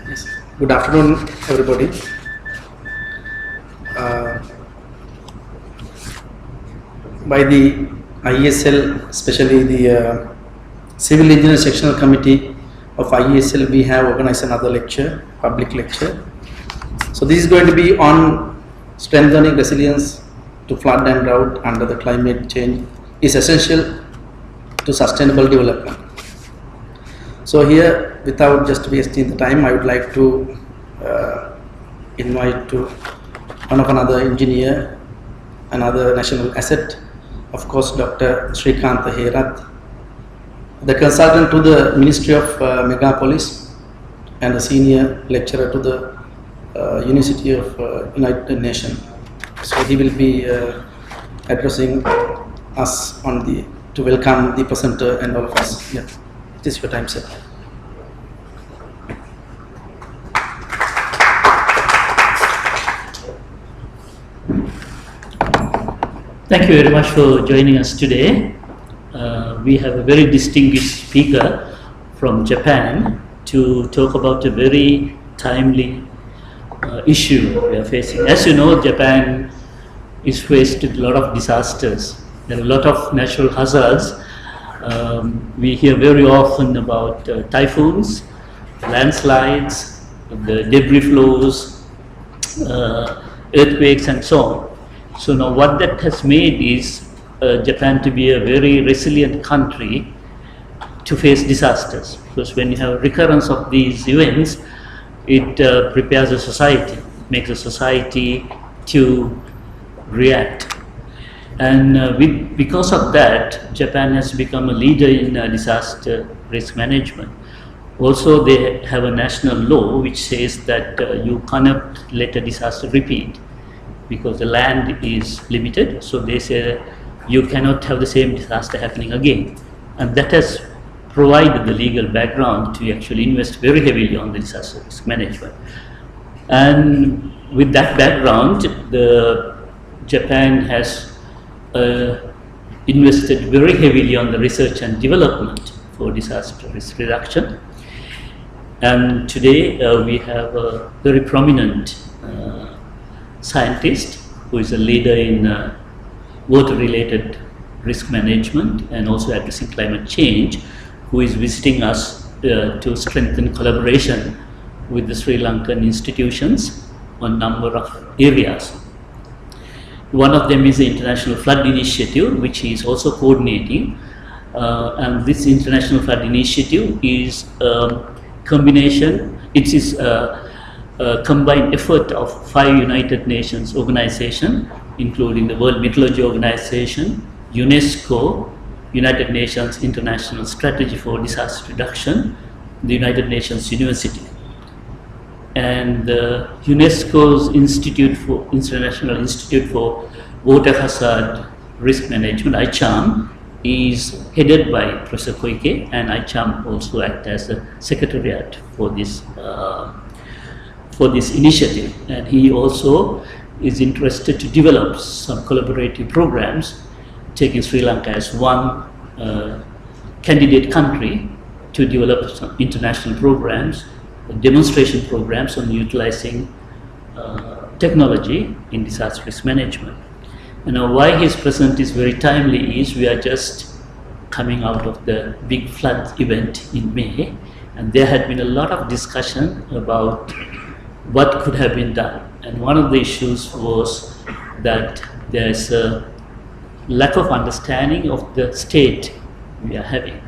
Yes. Good afternoon, everybody. By the IESL, especially the Civil Engineer Sectional Committee of IESL, we have organized another lecture, public lecture. So this is going to be on strengthening resilience to flood and drought under the climate change is essential to sustainable development. So here, without just wasting the time, I would like to invite to another engineer, another national asset, of course, Dr. Shrikant Herath, the consultant to the Ministry of Megapolis and a senior lecturer to the University of United Nations. So he will be addressing us to welcome the presenter and all of us. Yeah, it is your time, sir. Thank you very much for joining us today. We have a very distinguished speaker from Japan to talk about a very timely issue we are facing. As you know, Japan is faced with a lot of disasters. There are a lot of natural hazards. We hear very often about typhoons, landslides, the debris flows, earthquakes and so on. So now what that has made is Japan to be a very resilient country to face disasters. Because when you have recurrence of these events, it prepares a society, makes a society to react. And because of that, Japan has become a leader in disaster risk management. Also, they have a national law which says that you cannot let a disaster repeat, because the land is limited. So they say you cannot have the same disaster happening again. And that has provided the legal background to actually invest very heavily on the disaster risk management. And with that background, Japan has invested very heavily on the research and development for disaster risk reduction. And today we have a very prominent scientist who is a leader in water-related risk management and also addressing climate change, who is visiting us to strengthen collaboration with the Sri Lankan institutions on a number of areas. One of them is the International Flood Initiative, which he is also coordinating. And this International Flood Initiative is a combination, it is a combined effort of 5 United Nations organizations, including the World Meteorology Organization, UNESCO, United Nations International Strategy for Disaster Reduction, the United Nations University. And UNESCO's International Institute for Water Hazard Risk Management, ICHAM, is headed by Professor Koike, and ICHAM also acts as a secretariat for this initiative. And he also is interested to develop some collaborative programs, taking Sri Lanka as one candidate country to develop some international programs, demonstration programs on utilizing technology in disaster risk management. And why his present is very timely is we are just coming out of the big flood event in May, and there had been a lot of discussion about what could have been done. And one of the issues was that there is a lack of understanding of the state we are having.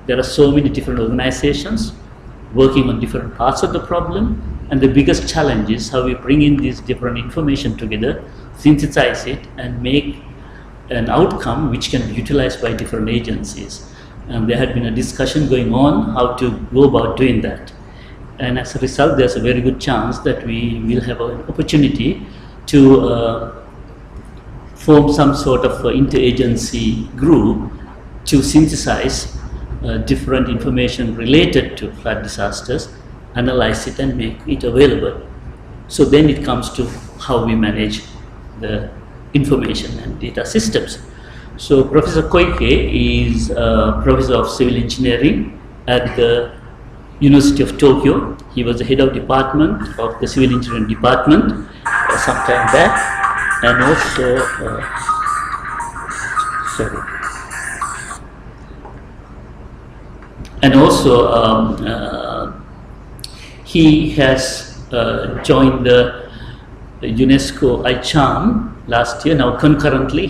There are so many different organizations working on different parts of the problem, and the biggest challenge is how we bring in these different information together, synthesize it, and make an outcome which can be utilized by different agencies. And there had been a discussion going on how to go about doing that. And as a result, there's a very good chance that we will have an opportunity to form some sort of interagency group to synthesize different information related to flood disasters, analyze it and make it available. So then it comes to how we manage the information and data systems. So Professor Koike is a Professor of Civil Engineering at the University of Tokyo. He was the head of department of the civil engineering department some time back, and also he has joined the UNESCO ICHAM last year. Now concurrently,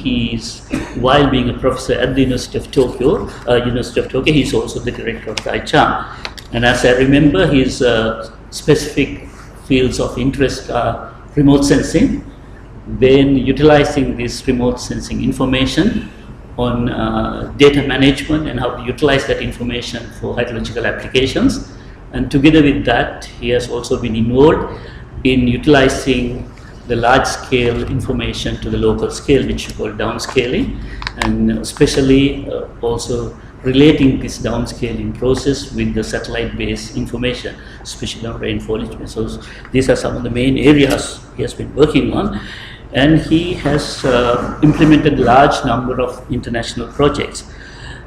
while being a professor at the University of Tokyo, he is also the director of the ICHAM. And as I remember, his specific fields of interest are remote sensing, then utilizing this remote sensing information on data management and how to utilize that information for hydrological applications. And together with that, he has also been involved in utilizing the large-scale information to the local scale, which we call downscaling, and especially also relating this downscaling process with the satellite-based information, especially on rainfall. So these are some of the main areas he has been working on, and he has implemented large number of international projects.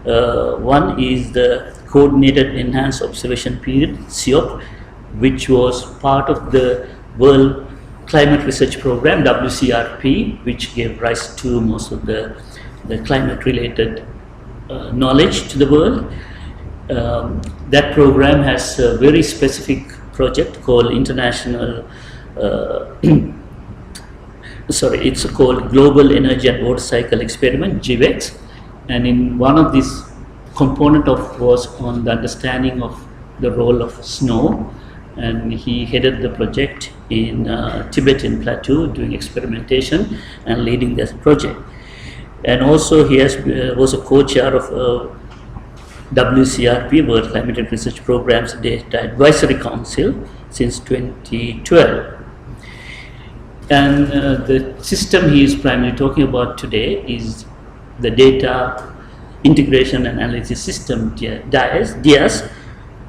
One is the Coordinated Enhanced Observation Period, CEOP, which was part of the World Climate Research Program, WCRP, which gave rise to most of the climate-related knowledge to the world. That program has a very specific project called it's called Global Energy and Water Cycle Experiment, GWEX, and in one of these component was on the understanding of the role of snow, and he headed the project in Tibetan Plateau doing experimentation and leading this project. And also he was a co-chair of WCRP, World Climate Research Program's Data Advisory Council, since 2012. And the system he is primarily talking about today is the Data Integration and Analysis System, DIAS,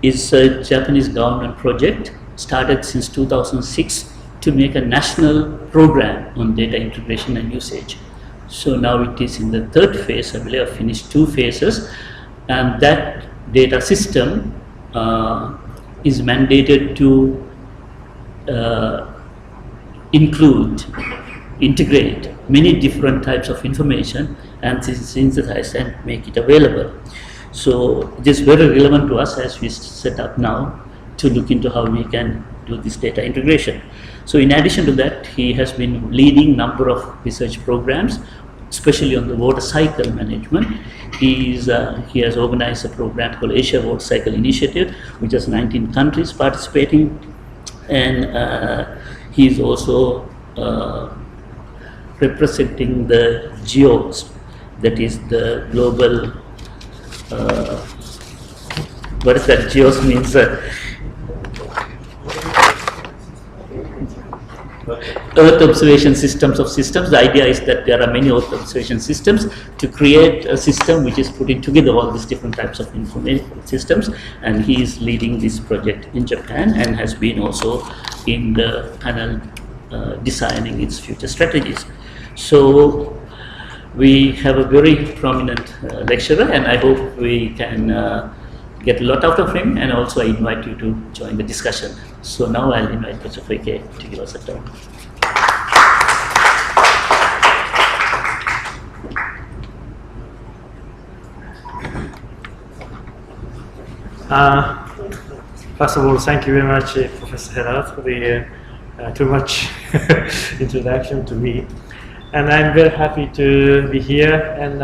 is a Japanese government project started since 2006 to make a national program on data integration and usage. So now it is in the third phase. I believe I finished 2 phases, and that data system is mandated to integrate many different types of information and synthesize and make it available. So it is very relevant to us as we set up now to look into how we can do this data integration. So in addition to that, he has been leading number of research programs, especially on the water cycle management. He has organized a program called Asia Water Cycle Initiative, which has 19 countries participating, and he is also representing the GEOS, that is the global, what is that GEOS means? Earth observation systems of systems. The idea is that there are many Earth observation systems to create a system which is putting together all these different types of information systems, and he is leading this project in Japan and has been also in the panel designing its future strategies. So we have a very prominent lecturer, and I hope we can get a lot out of him, and also I invite you to join the discussion. So now I'll invite Toshio Koike to give us a talk. First of all, thank you very much, Professor Herald, for the too much introduction to me. And I'm very happy to be here and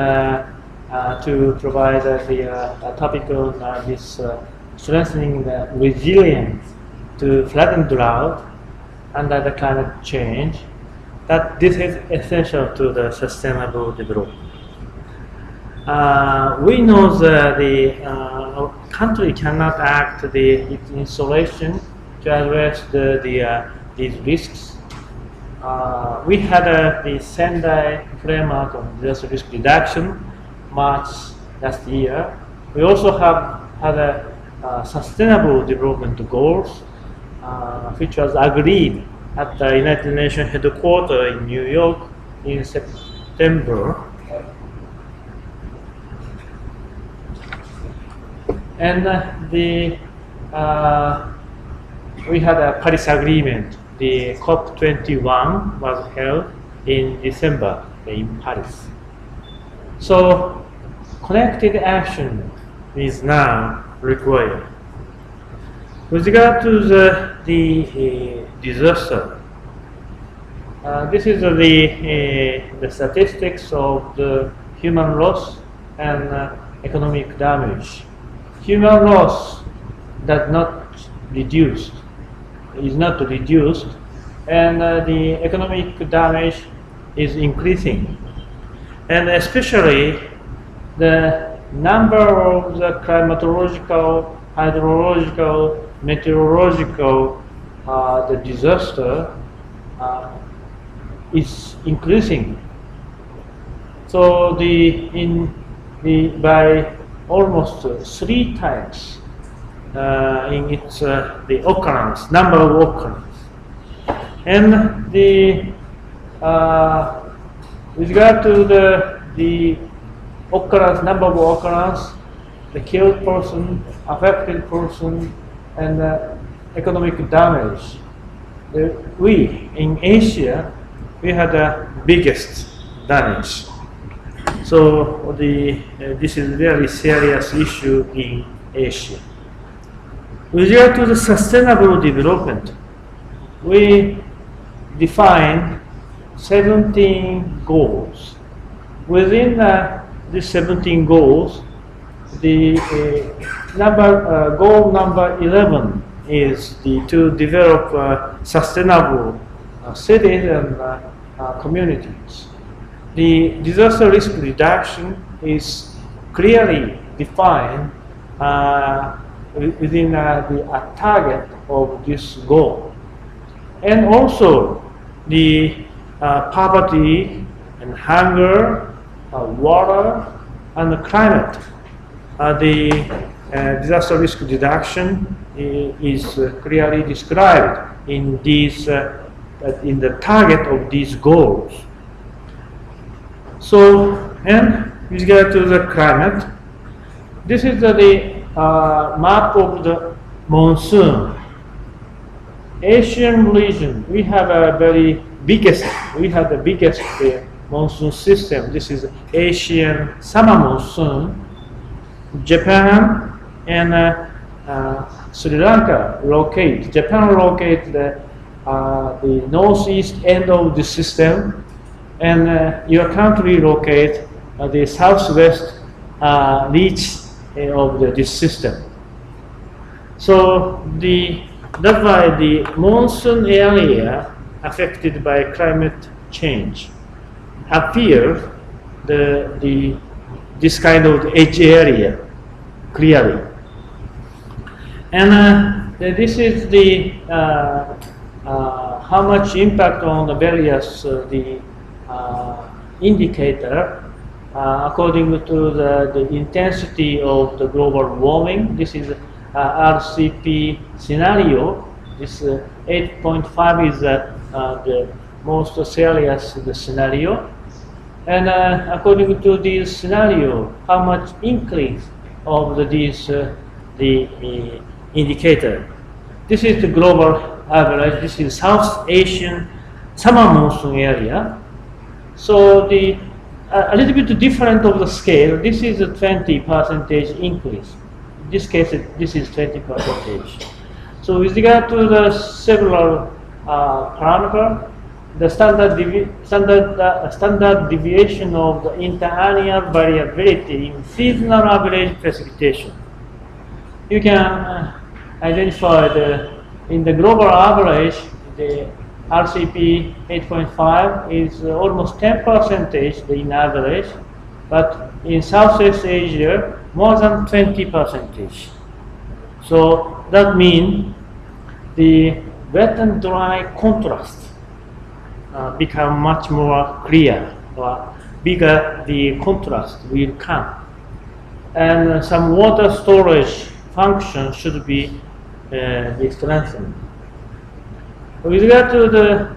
to provide the topic on this strengthening the resilience to flood and drought under the climate change, that this is essential to the sustainable development. We know that the country cannot act its isolation to address these risks. We had the Sendai framework on disaster risk reduction March last year. We also have had a sustainable development goals, which was agreed at the United Nations headquarters in New York in September. And we had a Paris Agreement. The COP21 was held in December in Paris. So connected action is now required. With regard to the disaster, this is the statistics of the human loss and economic damage. Human loss is not reduced, and the economic damage is increasing. And especially the number of the climatological, hydrological, meteorological the disaster is increasing. So by almost 3 times in its the occurrence, number of occurrence, and with regard to the occurrence, number of occurrence, the killed person, affected person, and economic damage. We in Asia, we had the biggest damage. So this is a very serious issue in Asia. With regard to the sustainable development, we define 17 goals. Within these 17 goals, the goal number 11 is to develop sustainable cities and communities. The disaster risk reduction is clearly defined within the target of this goal. And also the poverty and hunger, water, and the climate. The disaster risk reduction is clearly described in these in the target of these goals. So, and with regard to the climate, this is the map of the monsoon. Asian region, we have the biggest monsoon system. This is Asian summer monsoon. Japan and Sri Lanka locate. Japan locate the northeast end of the system, and your country locate the southwest reach of this system. So that's why the monsoon area affected by climate change appear this kind of edge area clearly. And this is the how much impact on the various indicator according to the intensity of the global warming. This is RCP scenario. This 8.5 is the most serious scenario. And according to this scenario, how much increase of the indicator. This is the global average. This is South Asian summer monsoon area. So a little bit different of the scale. This is a 20% increase. In this case, this is 20%. So with regard to the several parameters, the standard deviation of the interannual variability in seasonal average precipitation. You can identify in the global average, the RCP 8.5 is almost 10% in average, but in Southeast Asia, more than 20%. So that means the wet and dry contrast become much more clear, or bigger the contrast will come. And some water storage function should be strengthened. With regard to the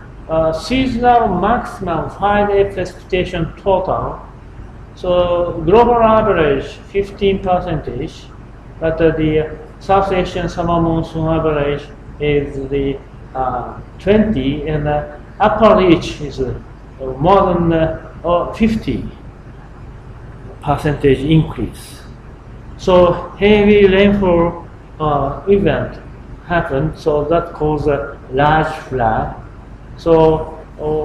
seasonal maximum 5-day precipitation total, so global average 15%, but the South Asian summer monsoon average is the 20, and upper reach is more than 50 percentage increase. So heavy rainfall event happened, so that caused a large flood. So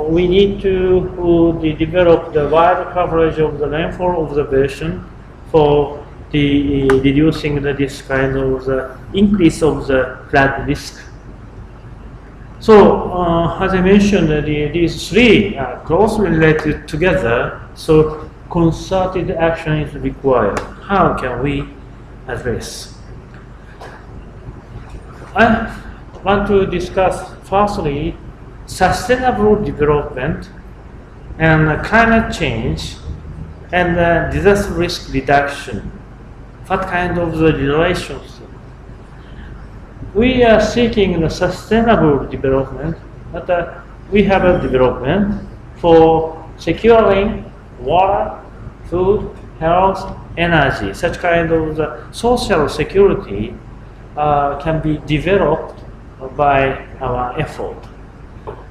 we need to develop the wide coverage of the rainfall observation for the reducing this kind of the increase of the flood risk. So as I mentioned, these three are closely related together, so concerted action is required. How can we address? I want to discuss firstly sustainable development and climate change and disaster risk reduction. What kind of the relations? We are seeking the sustainable development, but we have a development for securing water, food, health, energy. Such kind of the social security can be developed by our effort.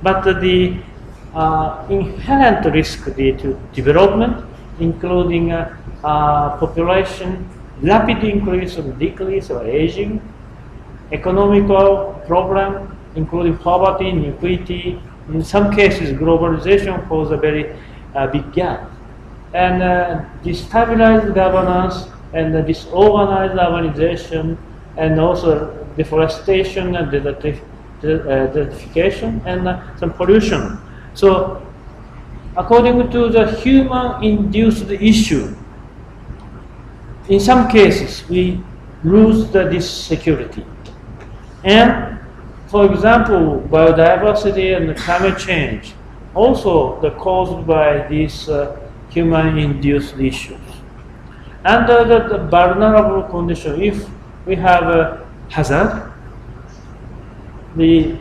But the inherent risk to development, including population, rapid increase or decrease or aging, economical problem, including poverty, inequality, in some cases globalization poses a very big gap. And destabilized governance and disorganized urbanization, and also deforestation and desertification and some pollution. So according to the human-induced issue, in some cases we lose this security. And for example, biodiversity and climate change also caused by these human-induced issues. Under the vulnerable condition, if we have a hazard, we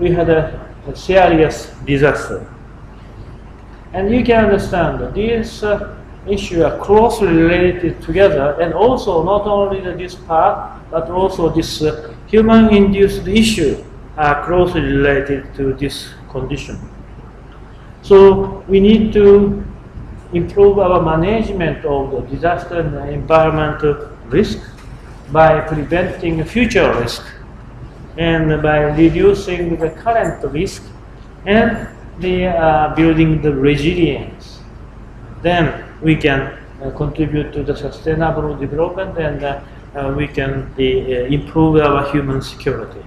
had a serious disaster. And you can understand that these issues are closely related together, and also not only this part, but also this human-induced issue are closely related to this condition. So we need to improve our management of the disaster and environmental risk by preventing future risk and by reducing the current risk and building the resilience. Then we can contribute to the sustainable development, and we can improve our human security.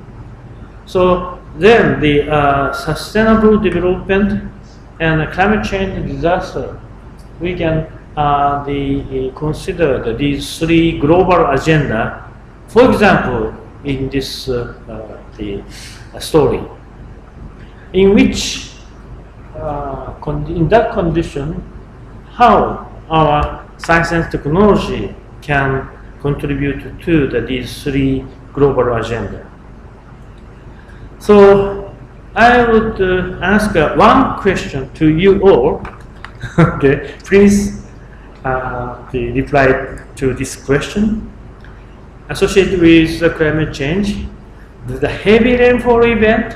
So then the sustainable development and climate change and disaster, we can consider these three global agenda. For example, in this story, in which in that condition, how our science and technology can contribute to these three global agenda. So I would ask one question to you all. Okay, please reply to this question. Associated with the climate change, does the heavy rainfall event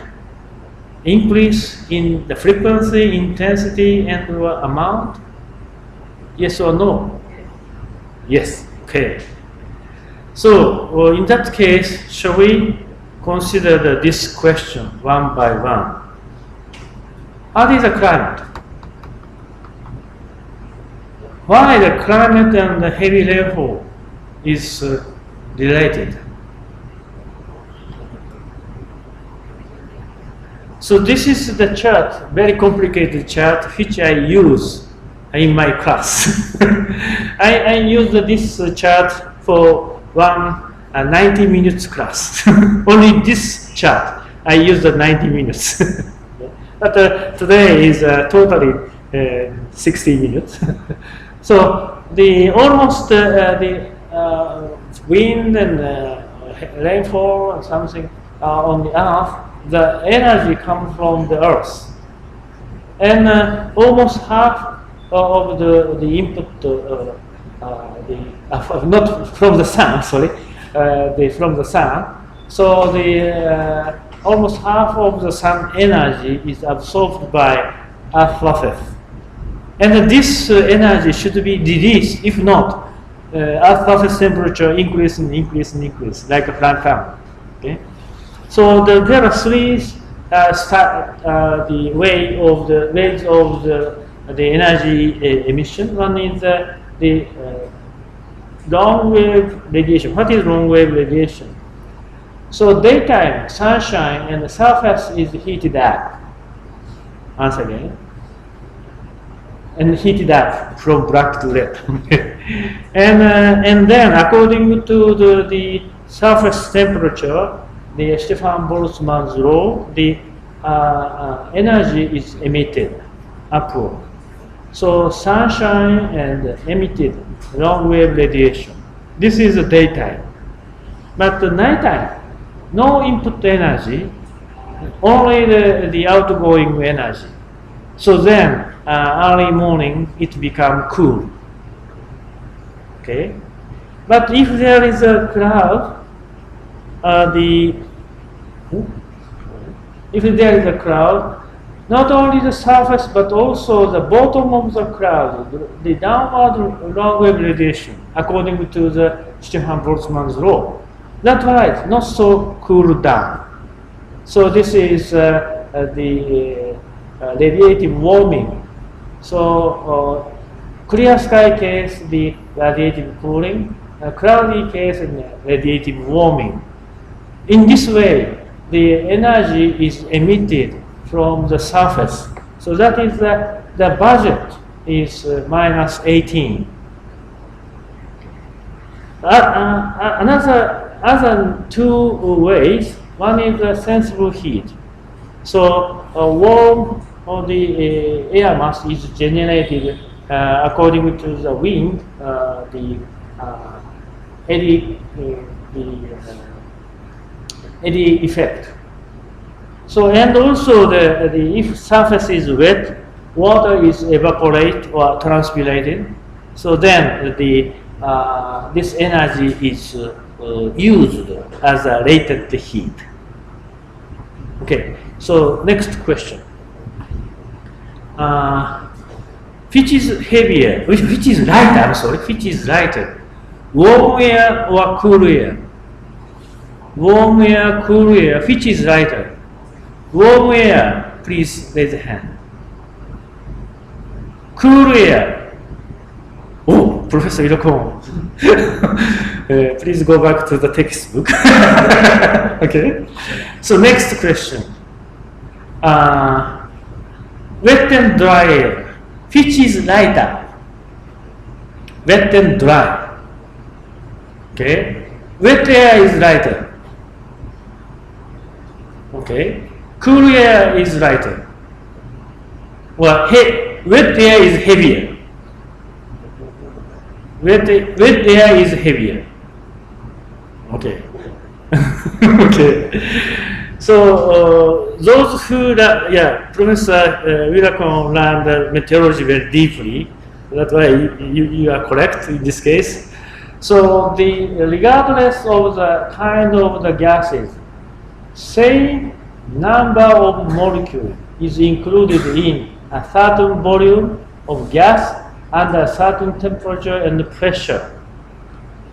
increase in the frequency, intensity, and amount? Yes or no? Yes. Okay. So in that case, shall we consider this question one by one? What is the climate? Why the climate and the heavy rainfall is related? So this is the chart, very complicated chart, which I use in my class. I use this chart for one 90 minutes class. Only this chart, I use the 90 minutes. But today is totally 60 minutes. So the almost the wind and rainfall and something on the earth, the energy comes from the earth, and almost half of the input, not from the sun, sorry, from the sun. So the almost half of the sun energy is absorbed by Earth surface, and this energy should be released. If not, Earth surface temperature increase, like a Planck fan. Okay, so there are three the ways of the energy emission. One is the long wave radiation. What is long wave radiation? So daytime sunshine and the surface is heated up. Once again, and heated up from black to red. and then according to the surface temperature, the Stefan Boltzmann's law, the energy is emitted upward. So sunshine and emitted long wave radiation. This is the daytime. But the nighttime, no input energy, only the outgoing energy. So then early morning it becomes cool. Okay, but if there is a cloud, if there is a cloud, not only the surface but also the bottom of the cloud, the downward long wave radiation, according to the Stefan Boltzmann's law, that's right, not so cool down. So this is the radiative warming. So clear sky case, the radiative cooling, cloudy case, and radiative warming. In this way, the energy is emitted from the surface. So that is the budget is minus 18. Other two ways. One is sensible heat. So warm or the air mass is generated according to the wind, the eddy effect. So and also the if surface is wet, water is evaporate or transpirated. So then the this energy is used as a latent heat. Okay. So next question. Which is heavier? Which is lighter? I'm sorry. Which is lighter? Warm air or cool air? Warm air, cool air. Which is lighter? Warm air. Please raise a hand. Cool air. Oh, Professor Irokon. Please go back to the textbook. Okay. So next question. Wet and dry air. Which is lighter? Wet and dry. Okay. Wet air is lighter. Okay. Cool air is lighter. Well, wet air is heavier. Wet air is heavier. Okay. Okay. So those who, Professor Wirakon learned meteorology very deeply. That's why you are correct in this case. So regardless of the kind of the gases, same number of molecules is included in a certain volume of gas under a certain temperature and pressure.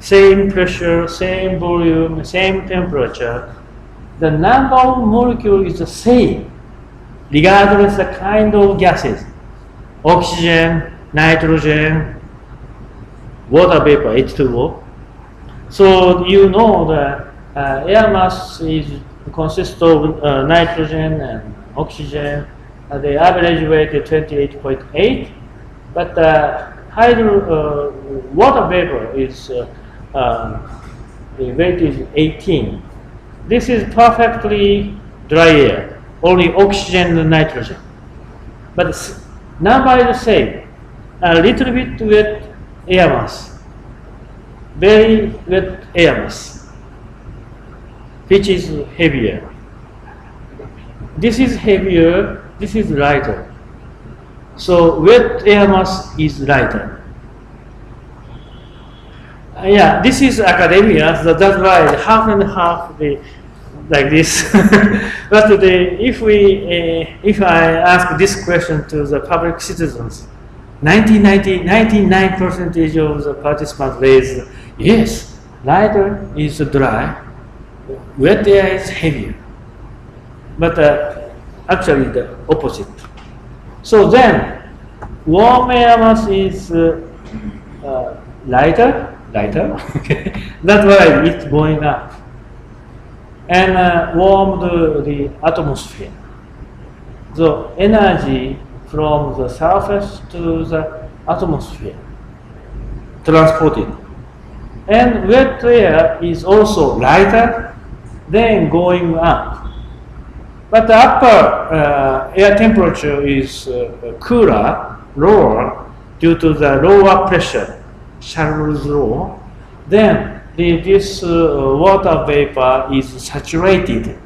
Same pressure, same volume, same temperature. The number of molecules is the same, regardless the kind of gases. Oxygen, nitrogen, water vapor, H2O. So you know the air mass consists of nitrogen and oxygen. The average weight is 28.8, but water vapor is the weight is 18. This is perfectly dry air, only oxygen and nitrogen. But number is the same. A little bit wet air mass, very wet air mass, which is heavier. This is heavier, this is lighter. So wet air mass is lighter. Yeah, this is academia, so that's why half and half like this. But if I ask this question to the public citizens, 99% of the participants raise yes, lighter is dry, wet air is heavier. But actually the opposite. So then, warm air mass is lighter. That's why it's going up and warm the atmosphere. So energy from the surface to the atmosphere transported. And wet air is also lighter, then going up. But the upper air temperature is cooler, lower, due to the lower pressure, Charles law. Then this water vapor is saturated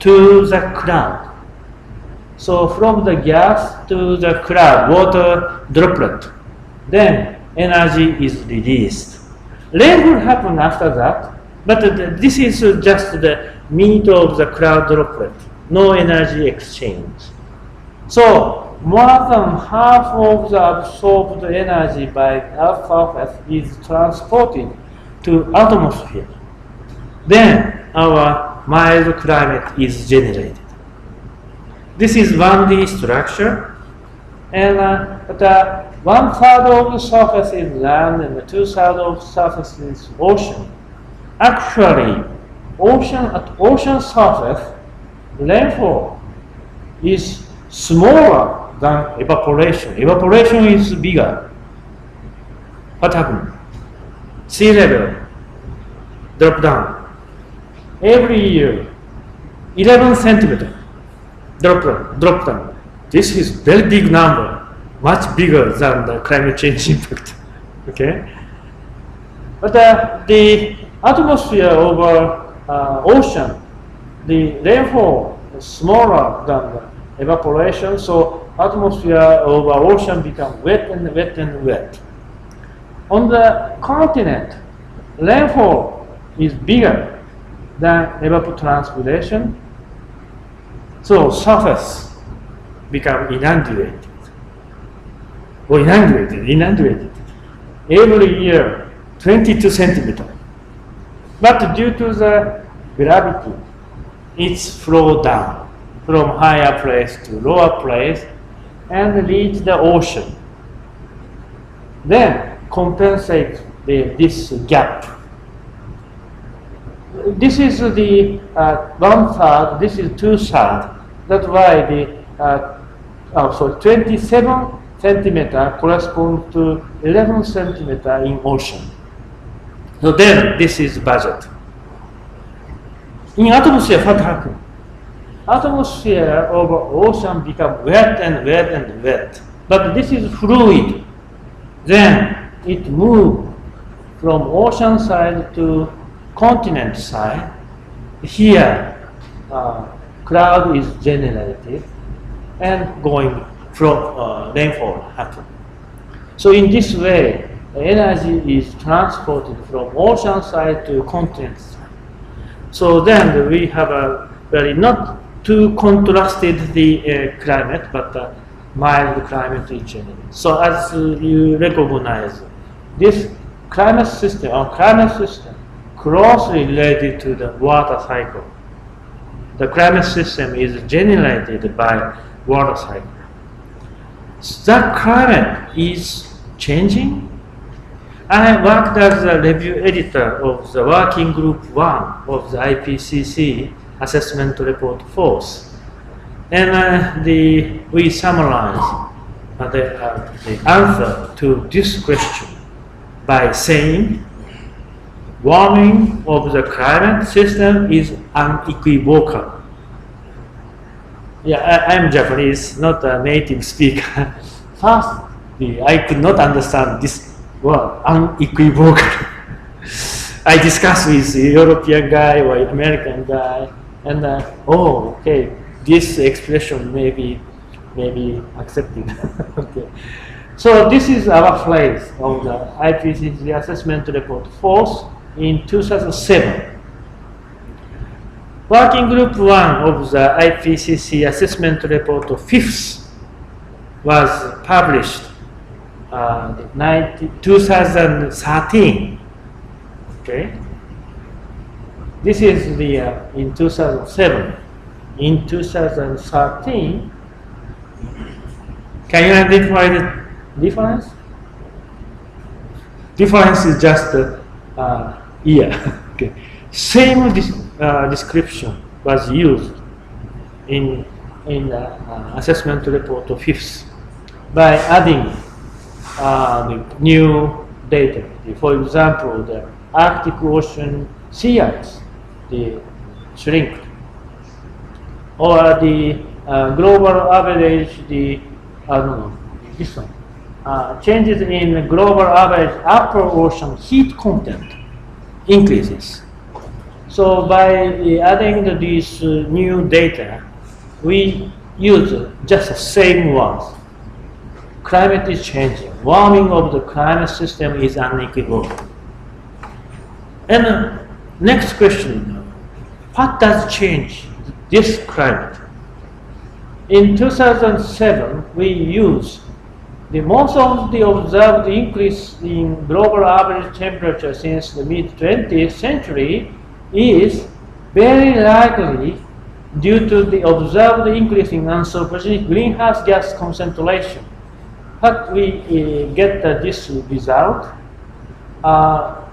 to the cloud. So from the gas to the cloud, water droplet, then energy is released. Rain will happen after that, but this is just the meat of the cloud droplet, no energy exchange. So more than half of the absorbed energy by Earth's surface is transported to atmosphere. Then our mild climate is generated. This is 1D structure, and 1/3 of the surface is land and 2/3 of the surface is ocean. Actually, at ocean surface, rainfall is smaller than evaporation. Evaporation is bigger. What happened? Sea level drop down. Every year, 11 centimeters drop down. This is very big number, much bigger than the climate change impact. Okay, but the atmosphere over ocean, the rainfall is smaller than the evaporation, so atmosphere over ocean become wet and wet and wet. On the continent, rainfall is bigger than evapotranspiration, so surface become inundated every year 22 centimeters. But due to the gravity, it's flow down from higher place to lower place and reach the ocean. Then compensate this gap. This is the 1/3, this is 2/3. That's why the 27 centimeter corresponds to 11 centimeter in ocean. So then this is budget. In atmosphere, what happens? Atmosphere over ocean become wet and wet and wet. But this is fluid. Then it moves from ocean side to continent side. Here, cloud is generated and going from rainfall happen. So in this way, energy is transported from ocean side to continent side. So then we have a very not too contrasted the climate, but mild climate in general. So as you recognize, this climate system closely related to the water cycle. The climate system is generated by water cycle. That climate is changing. I worked as a review editor of the working group 1 of the IPCC assessment report force. And we summarize the answer to this question by saying warming of the climate system is unequivocal. Yeah, I'm Japanese, not a native speaker. First, I could not understand this word, unequivocal. I discussed with a European guy or American guy, and okay, this expression may be accepted. Okay. So this is our phrase of the IPCC assessment report 4th in 2007. Working group 1 of the IPCC assessment report 5th was published 2013. Okay. This is the in 2007. In 2013, can you identify the difference? Difference is just year. Okay. Same description was used in assessment report 5th by adding the new data. For example, the Arctic Ocean sea ice, the shrink, or the global average, this one, changes in global average upper ocean heat content increases. So by adding these new data, we use just the same words. Climate is changing. Warming of the climate system is unequivocal. And next question, what does change this climate? In 2007, we used the most of the observed increase in global average temperature since the mid-20th century is very likely due to the observed increase in anthropogenic greenhouse gas concentration. But we get this result.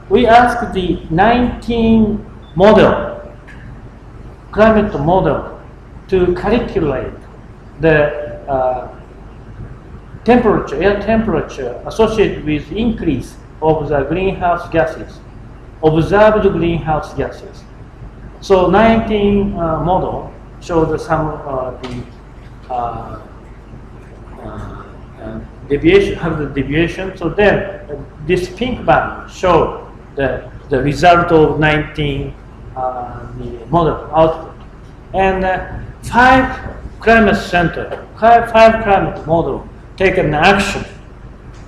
We asked the 19 climate model to calculate the air temperature associated with increase of the greenhouse gases, observed greenhouse gases. So 19 model shows some deviation, have the deviation. So then this pink band shows the result of 19 the model output. And 5 climate center, 5 climate model take an action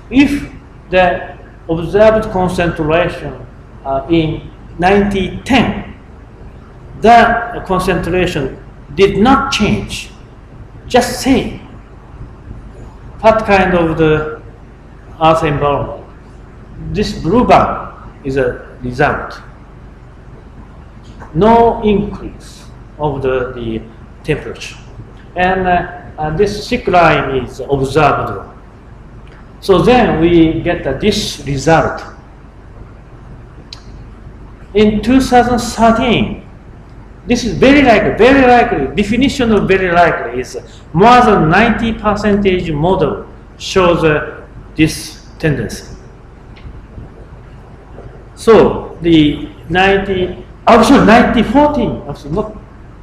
if the observed concentration in 1910, that concentration did not change, just same. What kind of the Earth environment? This blue band is a result. No increase of the temperature. And this thick line is observed. So then we get this result. In 2013, this is very likely, definition of very likely is more than 90% model shows this tendency. So the 1914, actually not,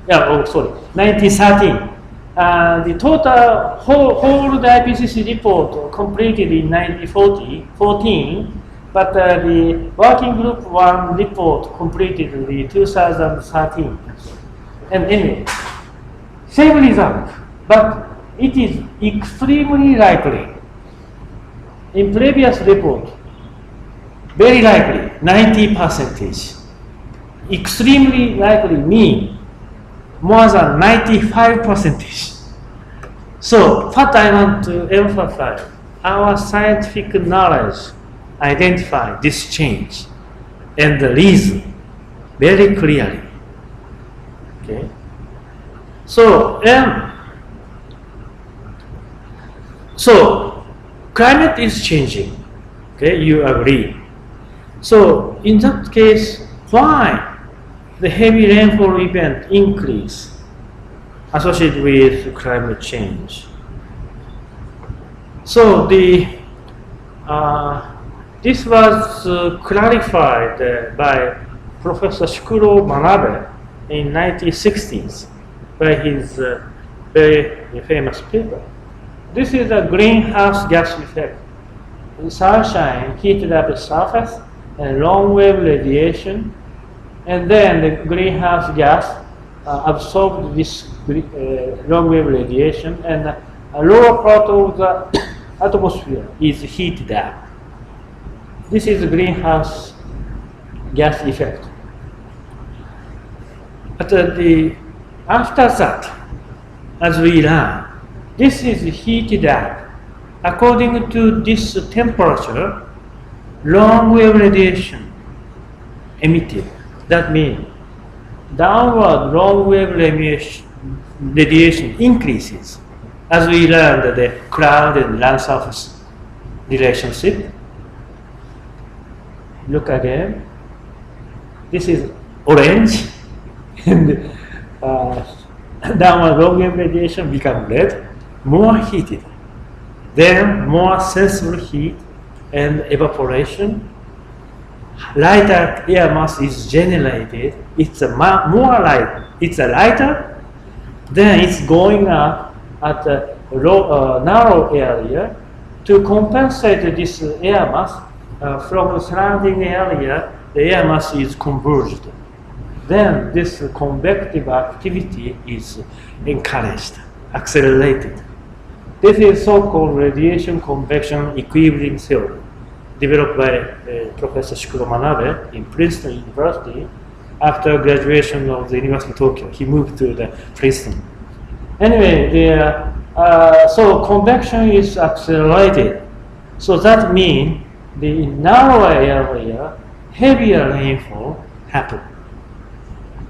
yeah, oh sorry, 1913. The total whole the IPCC report completed in 1914, but the working group 1 report completed in the 2013. And anyway, same result, but it is extremely likely. In previous report, very likely, 90%. Extremely likely mean more than 95%. So what I want to emphasize, our scientific knowledge identify this change and the reason very clearly. Okay. So climate is changing. Okay, you agree. So in that case, why the heavy rainfall event increase associated with climate change? So this was clarified by Professor Shukuro Manabe in 1960s by his very famous paper. This is a greenhouse gas effect. The sunshine heated up the surface and long wave radiation, and then the greenhouse gas absorbed this long wave radiation, and a lower part of the atmosphere is heated up. This is the greenhouse gas effect. But after that, as we learn, this is heated up. According to this temperature, long-wave radiation emitted. That means downward long-wave radiation increases as we learned the cloud and land surface relationship. Look again. This is orange, and downward long-wave radiation becomes red, more heated. Then more sensible heat and evaporation. Lighter air mass is generated. It's more light. It's lighter. Then it's going up at a narrow area to compensate this air mass from the surrounding area. The air mass is converged. Then this convective activity is encouraged, accelerated. This is so-called radiation convection equilibrium theory, developed by Professor Shikuro Manabe in Princeton University. After graduation of the University of Tokyo, he moved to the Princeton. Anyway, so convection is accelerated. So that means the narrower area, heavier rainfall happen.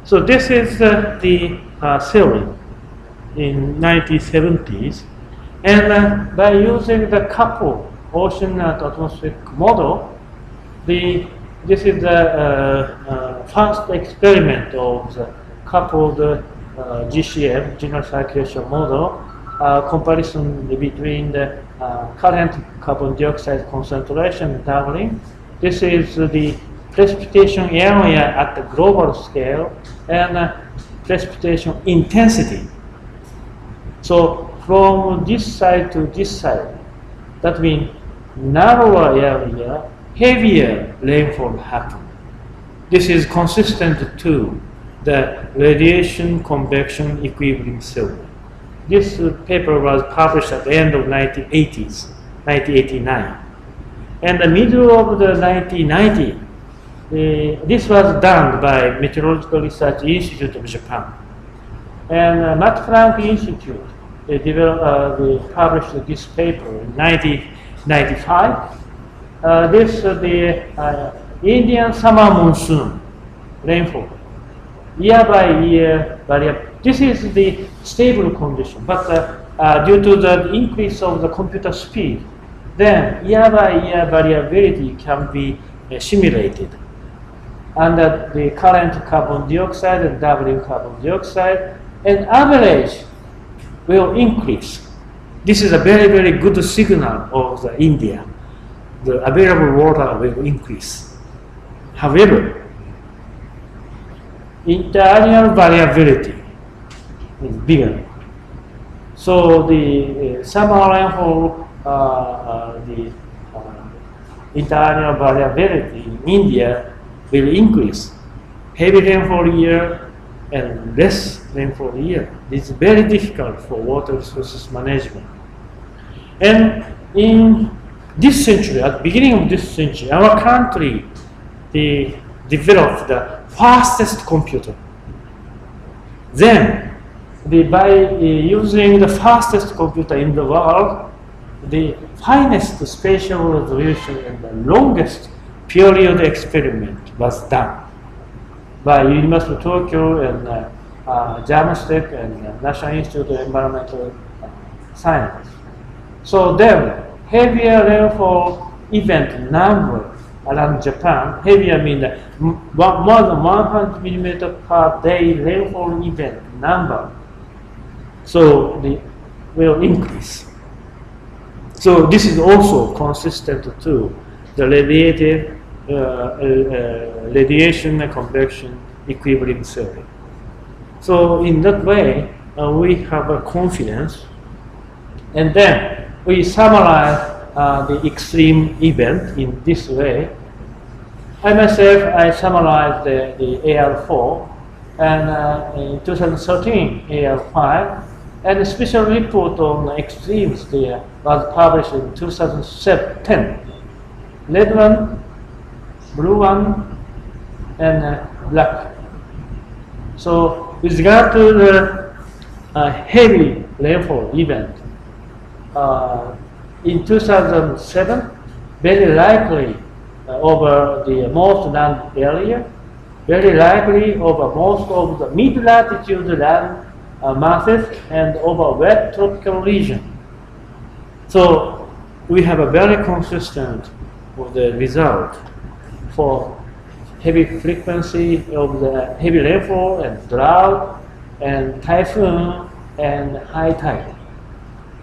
So this is the theory in 1970s. And by using the coupled ocean and atmospheric model, this is the first experiment of the coupled GCM, general circulation model, comparison between the current carbon dioxide concentration doubling. This is the precipitation area at the global scale and precipitation intensity. So from this side to this side, that means narrower area, heavier rainfall happen. This is consistent to the radiation convection equilibrium theory. This paper was published at the end of 1980s, 1989. And the middle of the 1990s, this was done by Meteorological Research Institute of Japan. And Max Planck Institute, they published this paper in 1995. This the Indian summer monsoon rainfall, year by year variable. This is the stable condition, but due to the increase of the computer speed, then year by year variability can be simulated. And the current carbon dioxide and doubling carbon dioxide, and average will increase. This is a very, very good signal of the India. The available water will increase. However, interannual variability is bigger. So the summer rainfall, the interannual variability in India will increase. Heavy rainfall year and less rainfall year. It's very difficult for water resources management. And in this century, at the beginning of this century, our country developed the fastest computer. Then, by using the fastest computer in the world, the finest spatial resolution and the longest period experiment was done by University of Tokyo and JAMSTEC and National Institute of Environmental Science. So then, heavier rainfall event number around Japan, heavier means more than 100 millimeter per day rainfall event number, so the will increase. So this is also consistent to the radiation convection equilibrium theory. So in that way, we have a confidence, and then we summarize the extreme event in this way. I summarized the AR4, and in 2013 AR5, And a special report on extremes there was published in 2010. Red one, blue one, and black. So with regard to the heavy rainfall event, in 2007, very likely over the most land area, very likely over most of the mid-latitude land masses and over wet tropical region. So we have a very consistent with the result for heavy frequency of the heavy rainfall and drought and typhoon and high tide.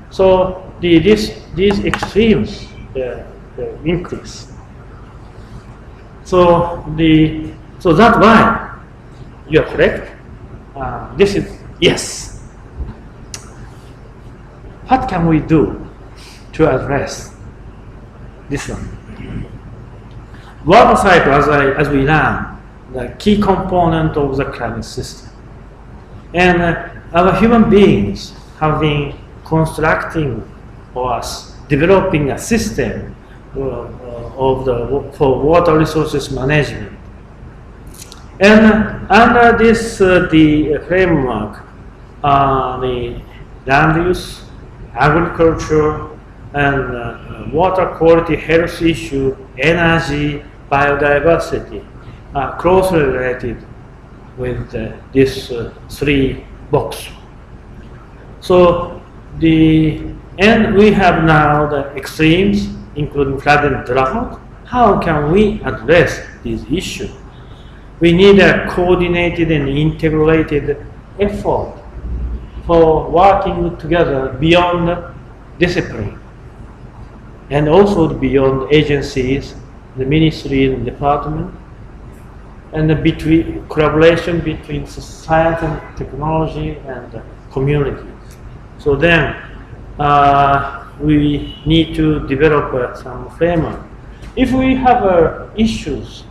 So these extremes increase. So that's why you are correct. This is yes. What can we do to address this one? Water cycle, as we learn, the key component of the climate system. And our human beings have been constructing or developing a system for water resources management. And under this the framework, the land use, agriculture, and water quality, health issue, energy, biodiversity are closely related with these three boxes. So and we have now the extremes, including flood and drought. How can we address these issues? We need a coordinated and integrated effort for working together beyond discipline and also beyond agencies, the ministry and department, and collaboration between science and technology and the community. So then we need to develop some framework. If we have issues,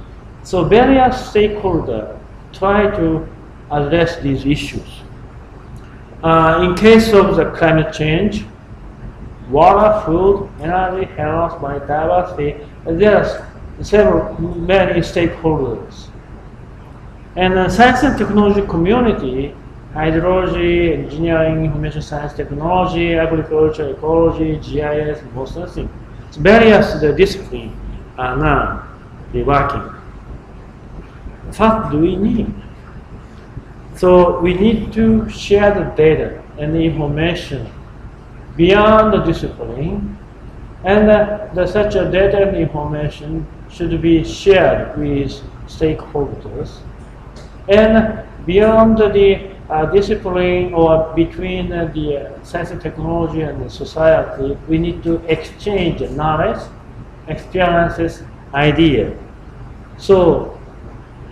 so various stakeholders try to address these issues. In case of the climate change, water, food, energy, health, biodiversity, there are many stakeholders. And the science and technology community, hydrology, engineering, information science, technology, agriculture, ecology, GIS, most of the things. So various disciplines are now working. What do we need? So we need to share the data and the information beyond the discipline, and such a data and information should be shared with stakeholders. And beyond the discipline or between the science and technology and the society, we need to exchange knowledge, experiences, ideas. So,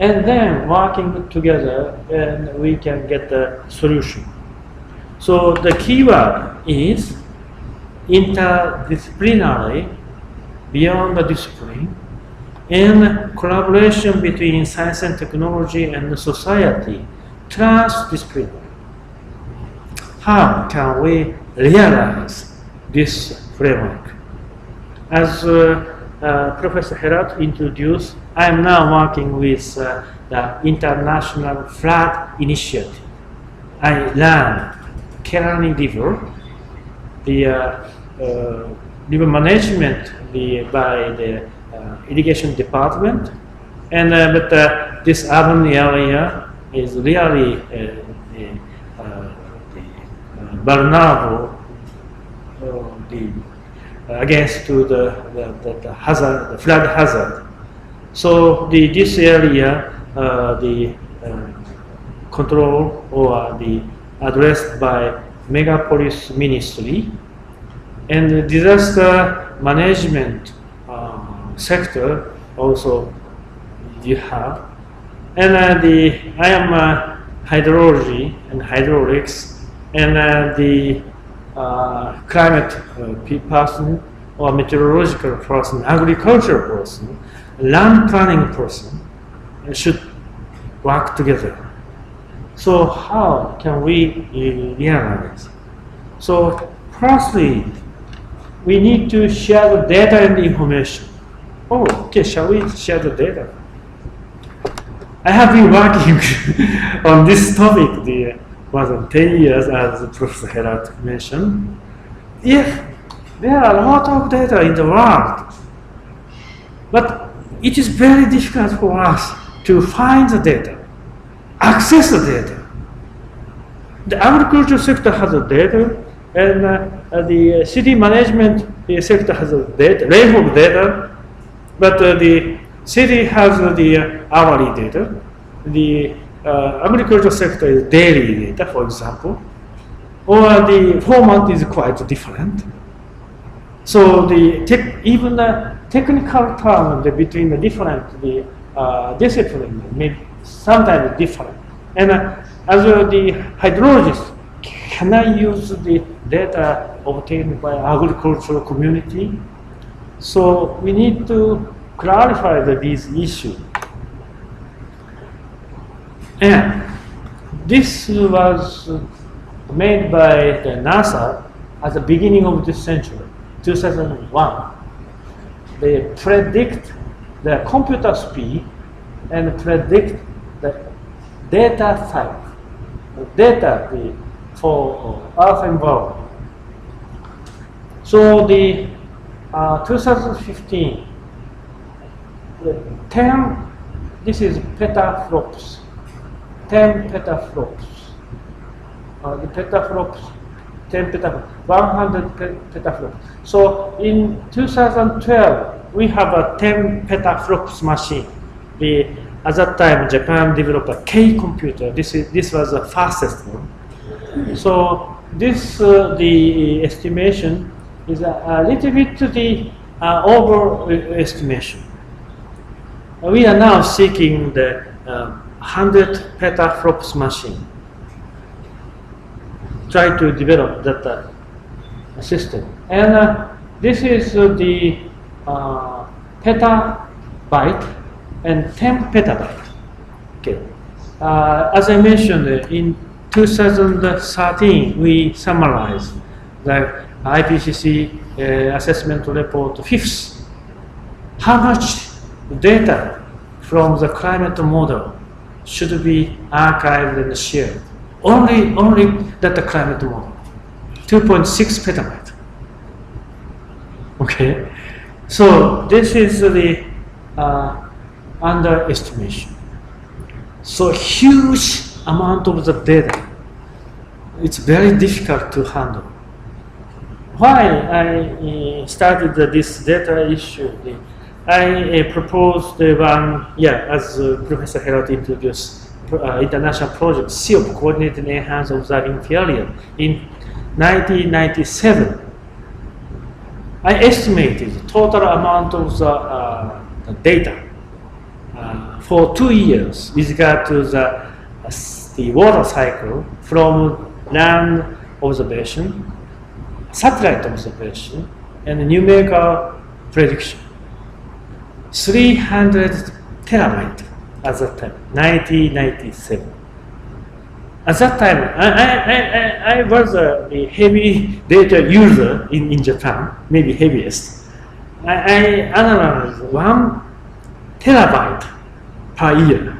and then working together, and we can get the solution. So the keyword is interdisciplinary, beyond the discipline, and collaboration between science and technology and the society, transdisciplinary. How can we realize this framework? As Professor Herat introduced, I am now working with the International Flood Initiative. I learned Kerala River, the river management by the irrigation department, and but this urban area is really vulnerable against to the hazard, the flood hazard. So this area, the control or the addressed by Megapolis Ministry, and the disaster management sector also you have, and I am hydrology and hydraulics, and the climate person or meteorological person, agricultural person, land planning person should work together. So how can we realize So firstly, we need to share the data and information. Oh, okay, shall we share the data? I have been working on this topic more than 10 years, as Professor Herald mentioned. If there are a lot of data in the world, but it is very difficult for us to find the data, access the data. The agriculture sector has the data, and the city management sector has the data, rainfall data, but the city has the hourly data. The agriculture sector is daily data, for example, or the format is quite different. So even the technical term between the different disciplines may sometimes different. And as the hydrologist, can I use the data obtained by agricultural community? So we need to clarify these issues. And this was made by the NASA at the beginning of this century, 2001. They predict the computer speed and predict the data type, the data for Earth environment. So the 2015, this is petaflops, 10 petaflops. The petaflops, 10 petaflops, 100 petaflops. So in 2012, we have a 10 petaflops machine. At that time, Japan developed a K computer. This was the fastest one. So this the estimation is a little bit the overestimation. We are now seeking the 100 petaflops machine. Try to develop that system. And this is the petabyte and 10 petabyte. Okay. As I mentioned, in 2013, we summarized the IPCC assessment report 5th. How much data from the climate model should be archived and shared? Only that the climate model, 2.6 petabyte. Okay, so this is the underestimation. So huge amount of the data, it's very difficult to handle. Why I started this data issue? I proposed one, as Professor Herald introduced, international project COP, Coordinated Enhanced Observing Period, in 1997. I estimated the total amount of the data for 2 years with regard to the water cycle from land observation, satellite observation, and numerical prediction. 300 terabyte at that time, 1997. At that time, I was a heavy data user in Japan, maybe heaviest. I analyzed 1 terabyte per year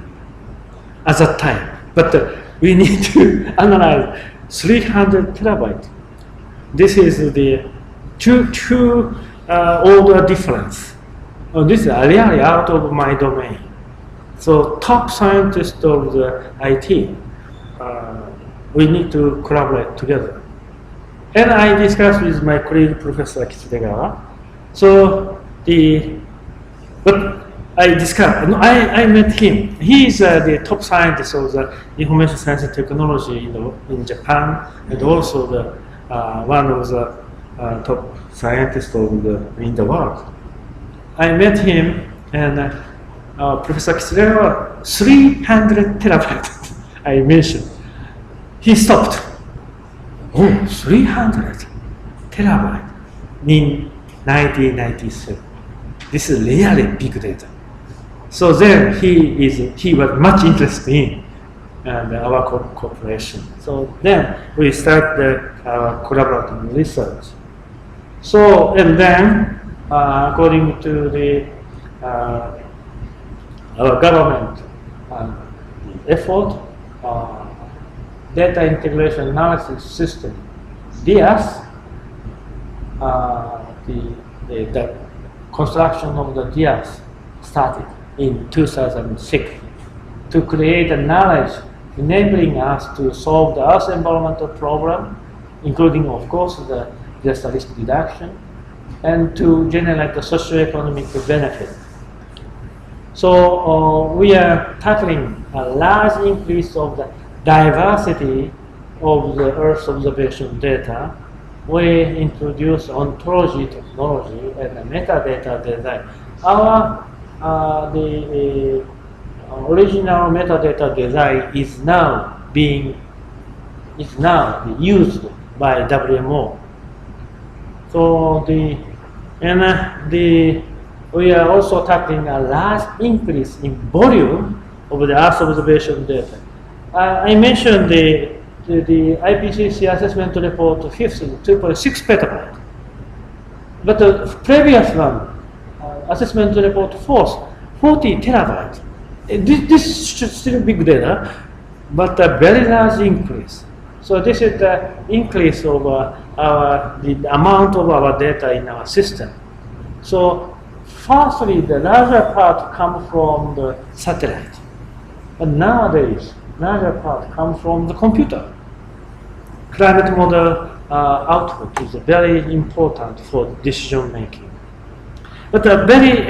at that time. But we need to analyze 300 terabyte. This is the two order difference. This is really out of my domain. So top scientists of the IT, we need to collaborate together. And I discussed with my colleague, Professor Kitsudegawa. So but I discussed, I met him. He is the top scientist of the information science and technology in Japan, and also one of the top scientists in the world. I met him, and Professor Kitsudegawa, 300 terabyte, I mentioned. He stopped. Oh, 300 terabyte in 1997. This is really big data. So then he was much interested in and our cooperation. So then we start the collaborative research. So, and then according to the our government effort, data integration analysis system, DIAS, the construction of the DIAS started in 2006 to create a knowledge enabling us to solve the Earth environmental problem, including, of course, the disaster risk reduction, and to generate the socio-economic benefit. So we are tackling a large increase of the diversity of the Earth observation data. We introduce ontology technology and the metadata design. The original metadata design is now being used by WMO. So we are also tackling a large increase in volume of the Earth observation data. I mentioned the IPCC assessment report 5th is 2.6 petabyte. But the previous one, assessment report 4th, 40 terabyte. This is still big data, but a very large increase. So this is the increase of the amount of our data in our system. So firstly, the larger part comes from the satellite. But nowadays, larger part comes from the computer. Climate model output is very important for decision making. But a very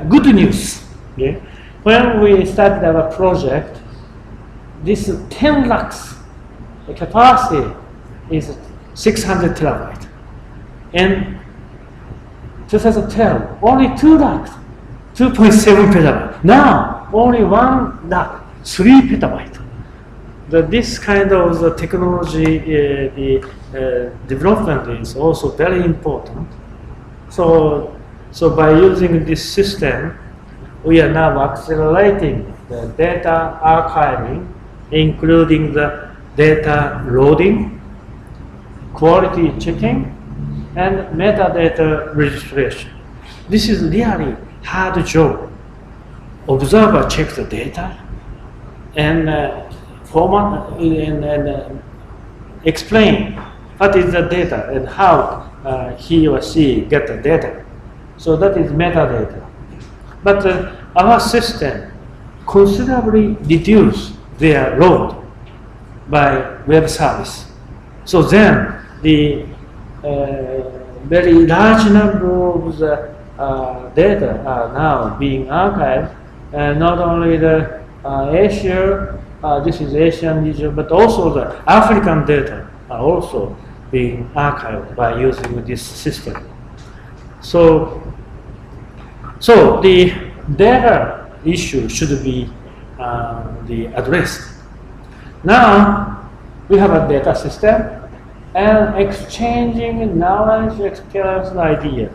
good news. Okay? When we started our project, this 10 lakhs capacity is 600 terabyte. In 2012, only 2 lakhs, 2.7 petabyte. Now, only 1 lakh, 3 petabyte. This kind of technology development is also very important. So by using this system, we are now accelerating the data archiving, including the data loading, quality checking, and metadata registration. This is really hard job. Observer checks the data and format and explain what is the data and how he or she get the data. So that is metadata. But our system considerably reduce their load by web service. So then the very large number of the data are now being archived, and not only the Asia, this is Asian region, but also the African data are also being archived by using this system. So the data issue should be addressed. Now we have a data system and exchanging knowledge, experience, and idea.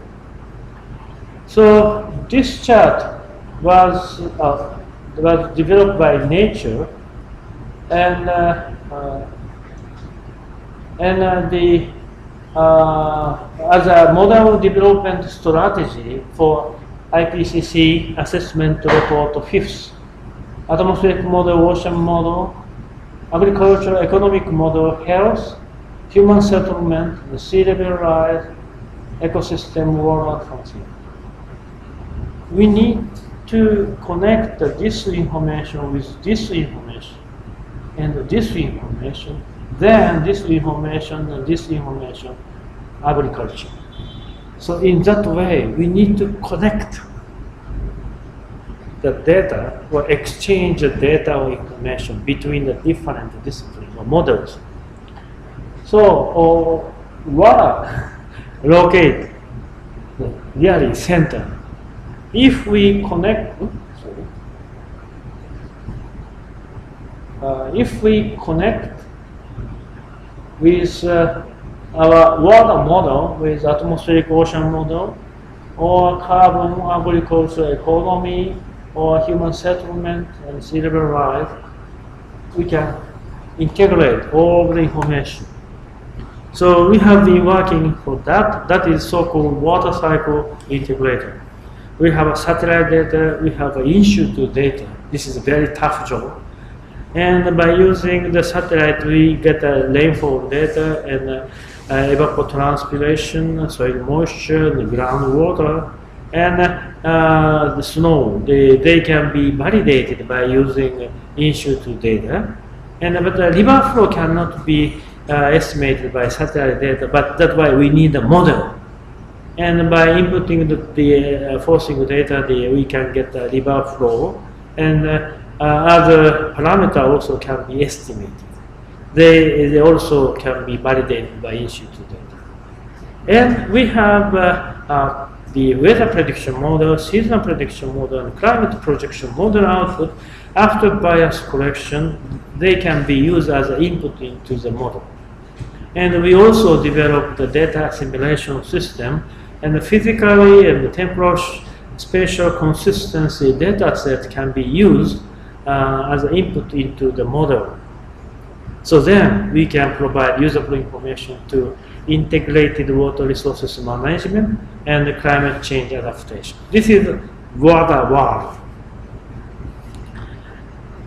So this chart was developed by Nature, and as a model development strategy for IPCC assessment report 5th, atmospheric model, ocean model, agricultural economic model, health, human settlement, the sea level rise, ecosystem world function. We need to connect this information with this information and this information, then this information and this information, agriculture. So in that way, we need to connect the data or exchange the data or information between the different disciplines or models. So water locate the really center. If we connect, with our water model with atmospheric ocean model, or carbon agriculture economy, or human settlement and sea level rise, we can integrate all the information. So we have been working for that. That is so-called water cycle integrator. We have a satellite data, we have an in-situ data. This is a very tough job. And by using the satellite, we get rainfall data and evapotranspiration, soil moisture, the groundwater, and the snow. They can be validated by using in-situ data. But the river flow cannot be estimated by satellite data, but that's why we need a model. And by inputting the forcing data, we can get the river flow, and other parameters also can be estimated. They also can be validated by in-situ data. And we have the weather prediction model, seasonal prediction model, and climate projection model output. After bias correction, they can be used as an input into the model. And we also developed the data assimilation system, and the physically and the temporal spatial consistency data set can be used as an input into the model. So then we can provide usable information to integrated water resources management and the climate change adaptation. This is water world.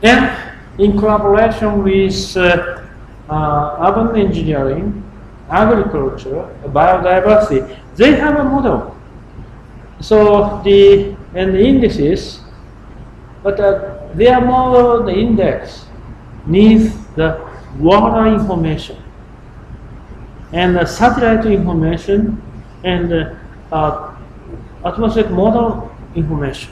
And in collaboration with urban engineering, agriculture, biodiversity, they have a model. So the indices, but their model, the index, needs the water information and the satellite information and atmospheric model information.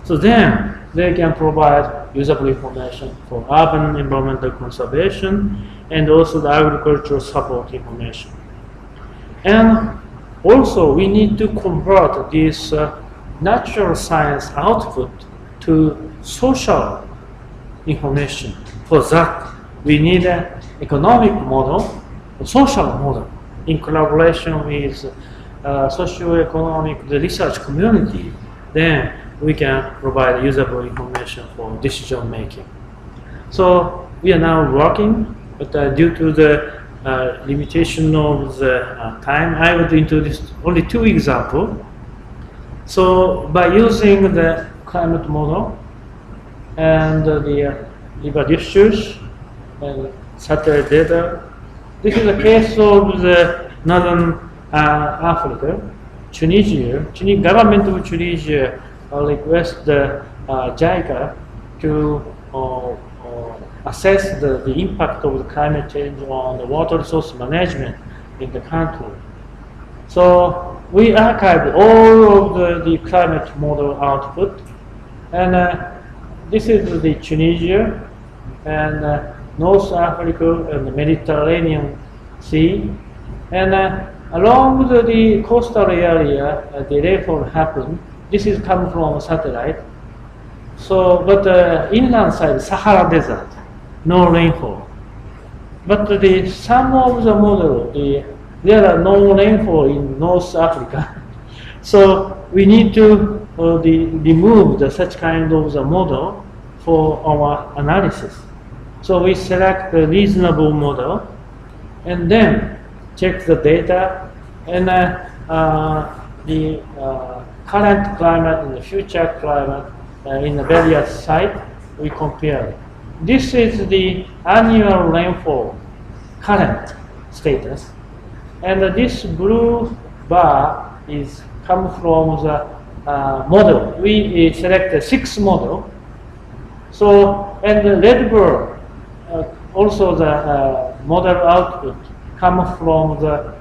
So then they can provide usable information for urban environmental conservation and also the agricultural support information. And also we need to convert this natural science output to social information. For that, we need an economic model, a social model, in collaboration with socio-economic research community. Then we can provide usable information for decision making. So we are now working, but due to the limitation of the time, I would introduce only 2 examples. So by using the climate model and the river discharge and satellite data, this is a case of the northern Africa, Tunisia. Government of Tunisia request the JICA to assess the impact of the climate change on the water resource management in the country. So we archived all of the climate model output, and this is the Tunisia and North Africa and the Mediterranean Sea, and along the coastal area, the rainfall happened. This is coming from a satellite. So, but inland side, Sahara Desert, no rainfall. But some of the model, there are no rainfall in North Africa. So we need to remove such kind of the model for our analysis. So we select a reasonable model and then check the data and the current climate and the future climate in the various sites, we compare. This is the annual rainfall current status, and this blue bar is come from the model. We select 6 model. So, and the red bar also the model output come from the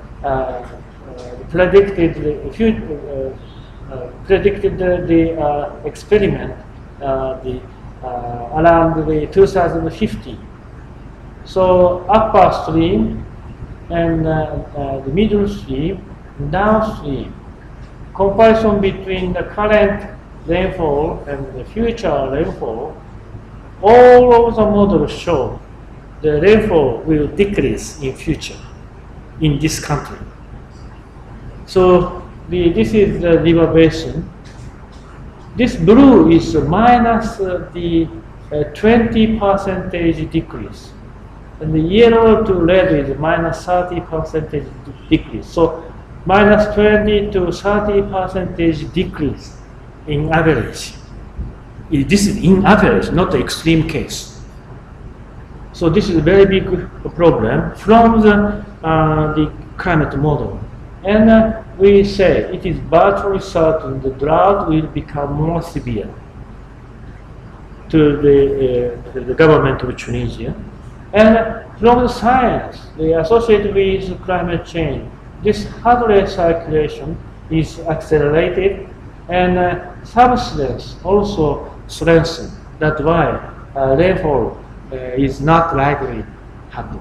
predicted the experiment around the 2050. So upper stream and the middle stream, downstream. Comparison between the current rainfall and the future rainfall, all of the models show the rainfall will decrease in future in this country. So this is the river basin. This blue is minus the a 20% decrease. And the yellow to red is minus 30% decrease. So minus 20 to 30% decrease in average. This is in average, not the extreme case. So this is a very big problem from the climate model. And we say it is virtually certain the drought will become more severe to the government of Tunisia. And from the science, associated with climate change, this heart rate circulation is accelerated and subsidence also strengthened. That's why rainfall is not likely to happen.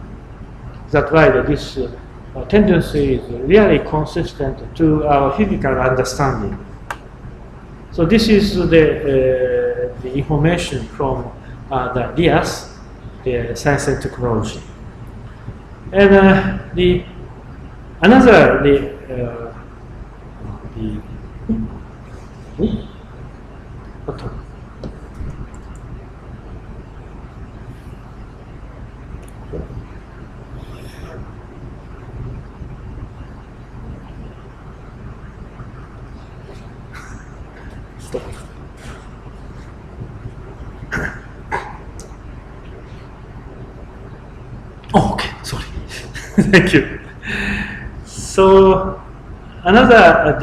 That's why this tendency is really consistent to our physical understanding. So this is the information from the DIAS, the science and technology. And Stop. Oh, okay, sorry. Thank you. so another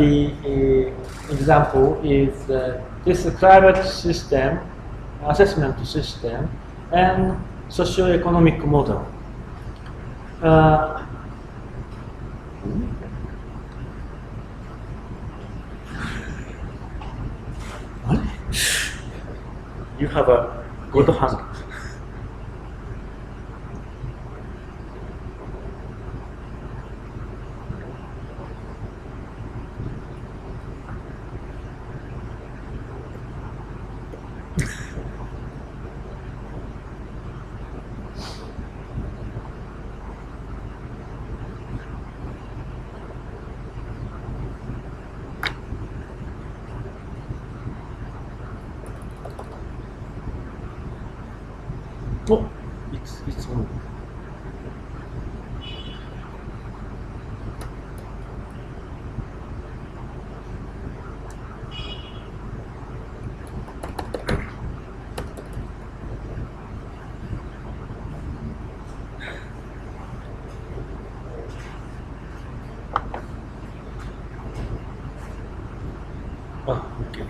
example is this climate system, assessment system, and socio-economic model. You have a good hand. Oh, it's on. Oh, okay.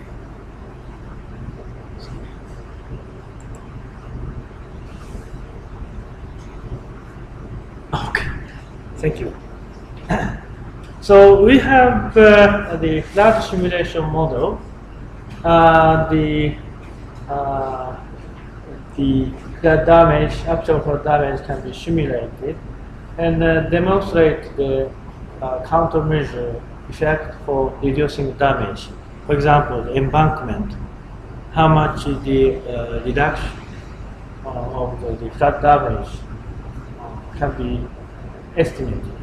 Okay, thank you. So we have the flood simulation model. The flood damage, actual flood damage can be simulated and demonstrate the countermeasure effect for reducing damage. For example, the embankment, how much the reduction of the flood damage can be estimated.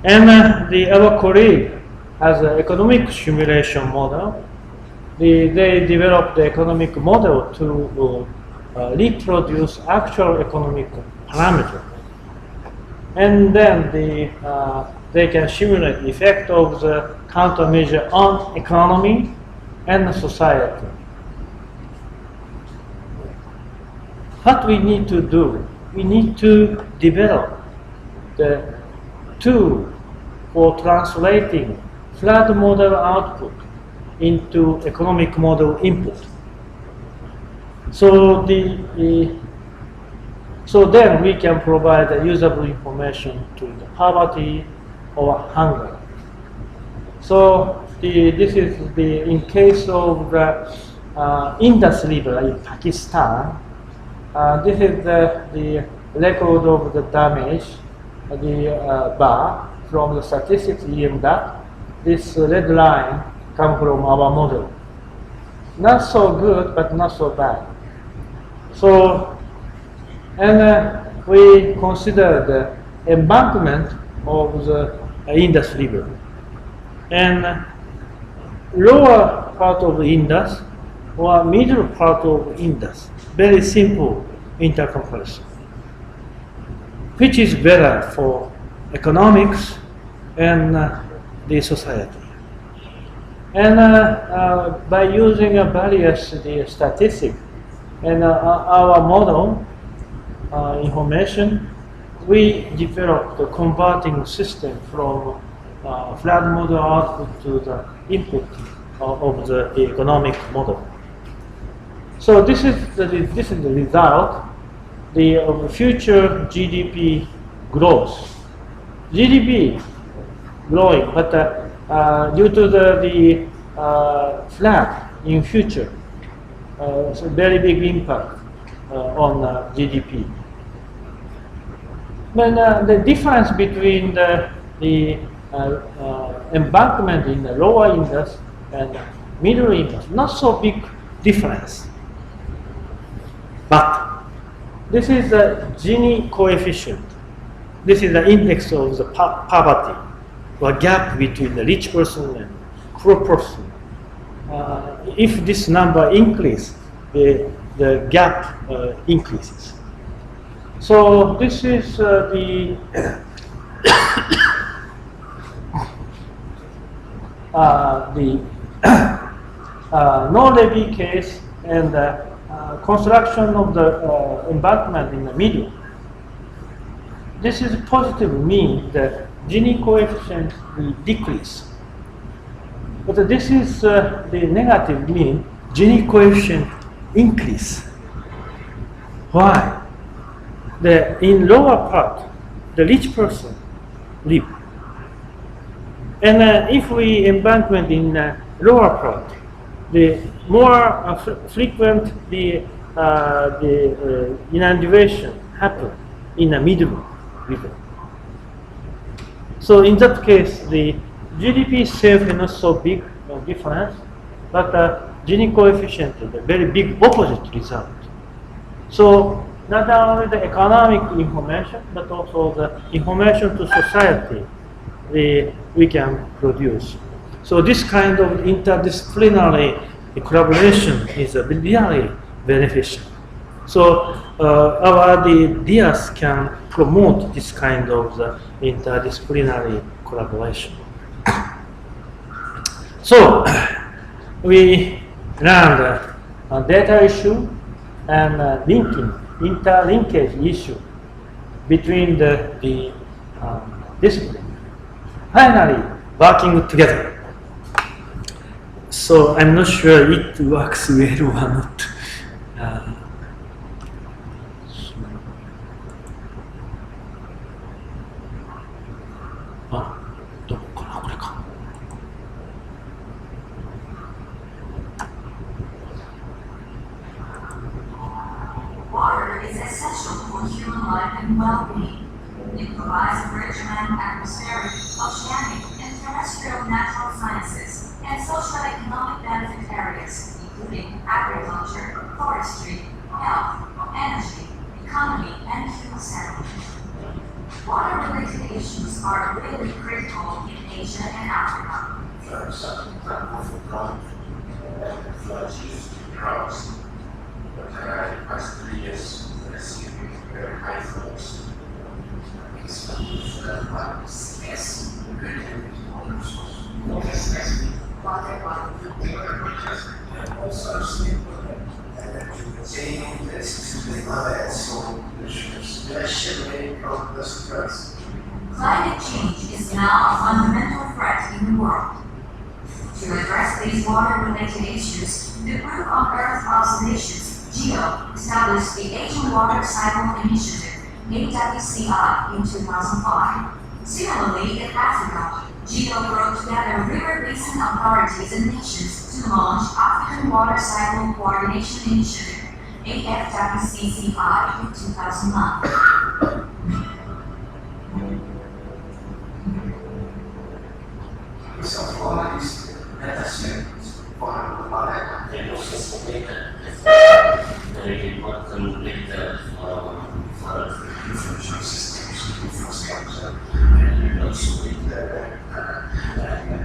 And our colleague has an economic simulation model. They developed the economic model to reproduce actual economic parameter. And then they can simulate the effect of the countermeasure on economy and society. What we need to do, we need to develop the tool for translating flood model output into economic model input. So so then we can provide usable information to the poverty or hunger. So this is in case of the Indus River in Pakistan. This is the record of the damage, the bar from the statistics EMDAT. This red line comes from our model. Not so good, but not so bad. So, and we consider the embankment of the Indus River. And lower part of the Indus or middle part of Indus. Very simple intercomparison. Which is better for economics and the society. And by using various statistics and our model information, we developed a converting system from flood model output to the input of the economic model. So this is the result of future GDP growth. GDP growing, but due to the flood in future, so very big impact on GDP. But the difference between the embankment in the lower Indus and middle Indus, not so big difference. But this is the Gini coefficient. This is the index of the poverty, or gap between the rich person and poor person. If this number increases, the gap increases. So this is the no-levy case and construction of the embankment in the middle. This is positive mean that Gini coefficient will decrease. But this is the negative mean Gini coefficient increase. Why? In lower part, the rich person live. And if we embankment in lower part, the more frequent the inundation happen in the middle river. So in that case, the GDP itself is not so big difference, but Gini coefficient is a very big opposite result. So not only the economic information, but also the information to society we can produce. So this kind of interdisciplinary collaboration is really beneficial. So our DIAS can promote this kind of interdisciplinary collaboration. So we learned data issue and interlinkage issue between the discipline. Finally, working together. So I'm not sure it works well or not. Water is essential for human life and well-being. It provides enrichment, atmospheric, oceanic, and terrestrial natural sciences, and socio-economic benefit areas, including agriculture, forestry, health, energy, economy, and human sanitation. Water-related issues are really critical in Asia and Africa. For example, for drought, floods used to droughts. But in the past 3 years, we're seeing very high flows. It's yes, and also sleep and maintain this to the so Climate change is now a fundamental threat in the world. To address these water-related issues, the Group on Earth Observations, GEO, established the Asian Water Cycle Initiative, AWCI, in 2005. Similarly, in Africa, GEO brought together river basin authorities and nations to launch African Water Cycle Coordination Initiative, AFWCCI, in 2009. Very important data for information systems, infrastructure, and also with the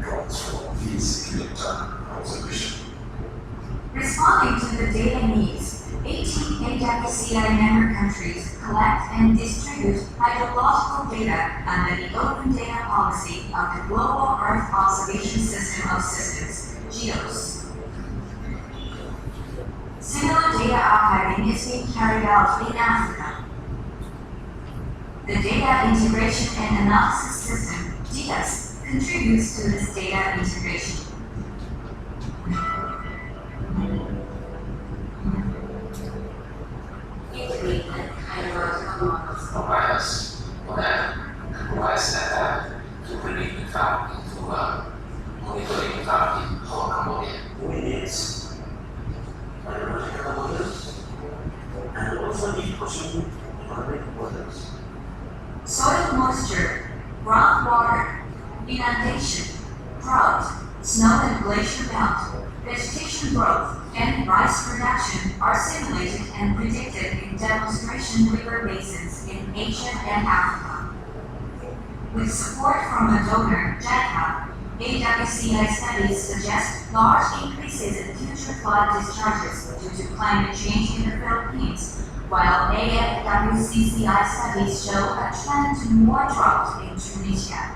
droughts for physical observation. Responding the data needs, 18 AWCI member countries collect and distribute hydrological data under the Open Data Policy of the Global Earth Observation System of Systems, GEOS. Similar data archiving is being carried out in Africa. The Data Integration and Analysis System, DIAS, contributes to this data integration. Integrated hydrological models provide us provides data to bring the cloud into monitoring cloud in whole Cambodia. We need hydrological models and also need pursuit economic models. soil moisture, groundwater, inundation, drought, snow and glacier melt, vegetation growth, and rice production are simulated and predicted in demonstration river basins in Asia and Africa. With support from a donor, JACA, AWCI studies suggest large increases in future flood discharges due to climate change in the Philippines, while AFWCCI studies show a trend to more drought in Tunisia.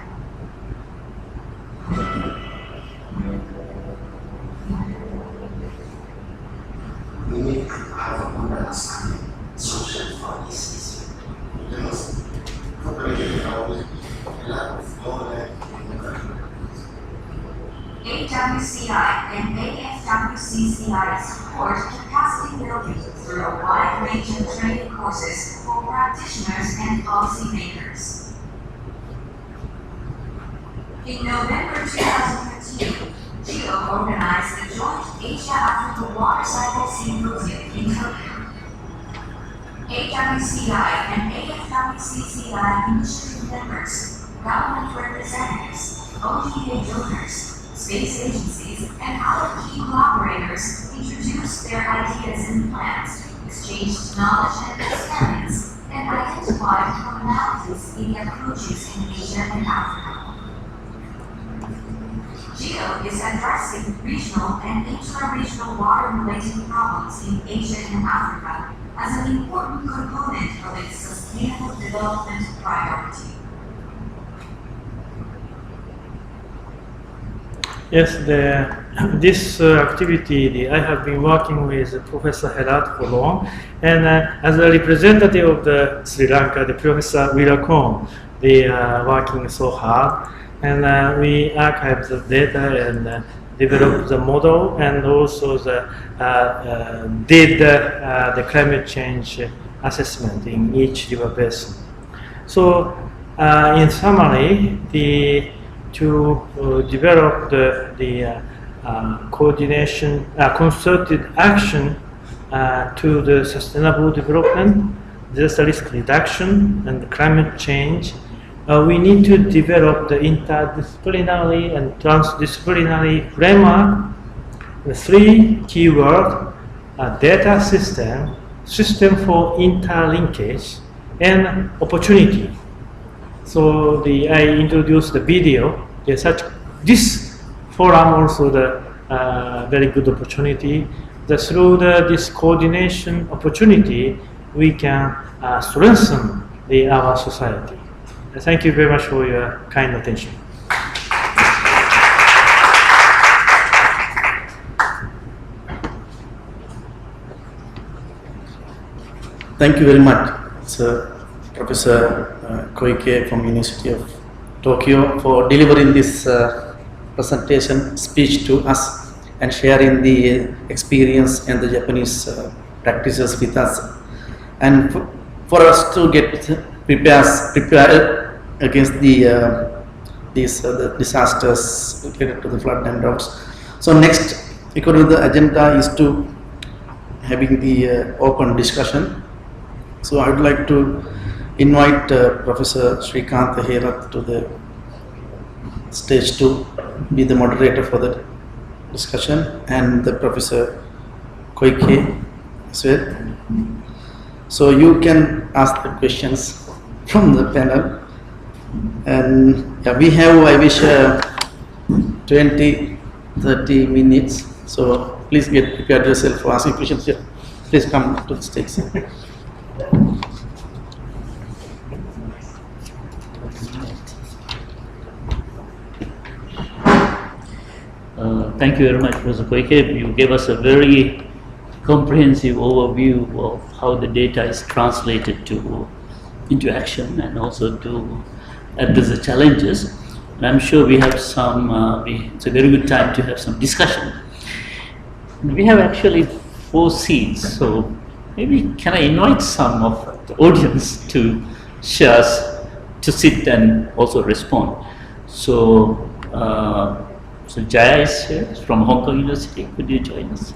We need to have a good understanding solution for this issue. Because completely knowledge, lack of knowledge in the country. AWCI and AFWCCI support capacity building through a wide range of training courses for practitioners and policymakers. In November 2013, GEO organized the joint Asia-Africa Water Cycle Symposium in Tokyo. AWCI and AFWCCI initiative members, government representatives, ODA donors, space agencies, and other key collaborators introduced their ideas and plans, exchanged knowledge and experience, and identified commonalities in approaches in Asia and Africa. GEO is addressing regional and intra-regional water-related problems in Asia and Africa as an important component of its sustainable development priority. Yes, this activity, I have been working with Professor Herat for long, and as a representative of the Sri Lanka, the Professor Wirakon, they are working so hard, and we archive the data and develop the model, and also did the climate change assessment in each river basin. So, in summary, to develop the coordination, concerted action to the sustainable development, disaster risk reduction, and climate change, we need to develop the interdisciplinary and transdisciplinary framework. The three keywords: data system for interlinkage, and opportunity. So I introduced the video. This forum also the very good opportunity. Through this coordination opportunity, we can strengthen our society. Thank you very much for your kind attention. Thank you very much, Sir Professor Koike from University of Tokyo, for delivering this presentation speech to us and sharing the experience and the Japanese practices with us, and for us to get prepared against the disasters related to the flood and droughts. So next, according to the agenda, is to having the open discussion. So I would like to invite Professor Srikanth Herat to the stage to be the moderator for the discussion, and the Professor Koike as well. So you can ask the questions from the panel, and we have, I wish, 20-30 minutes. So please get prepared yourself for asking questions here. Please come to the stage. Thank you very much, Professor Koike. You gave us a very comprehensive overview of how the data is translated into action and also to address the challenges. And I'm sure we have it's a very good time to have some discussion. We have actually 4 seats, so maybe can I invite some of the audience to share us, to sit and also respond. So Jaya is here from Hong Kong University. Could you join us?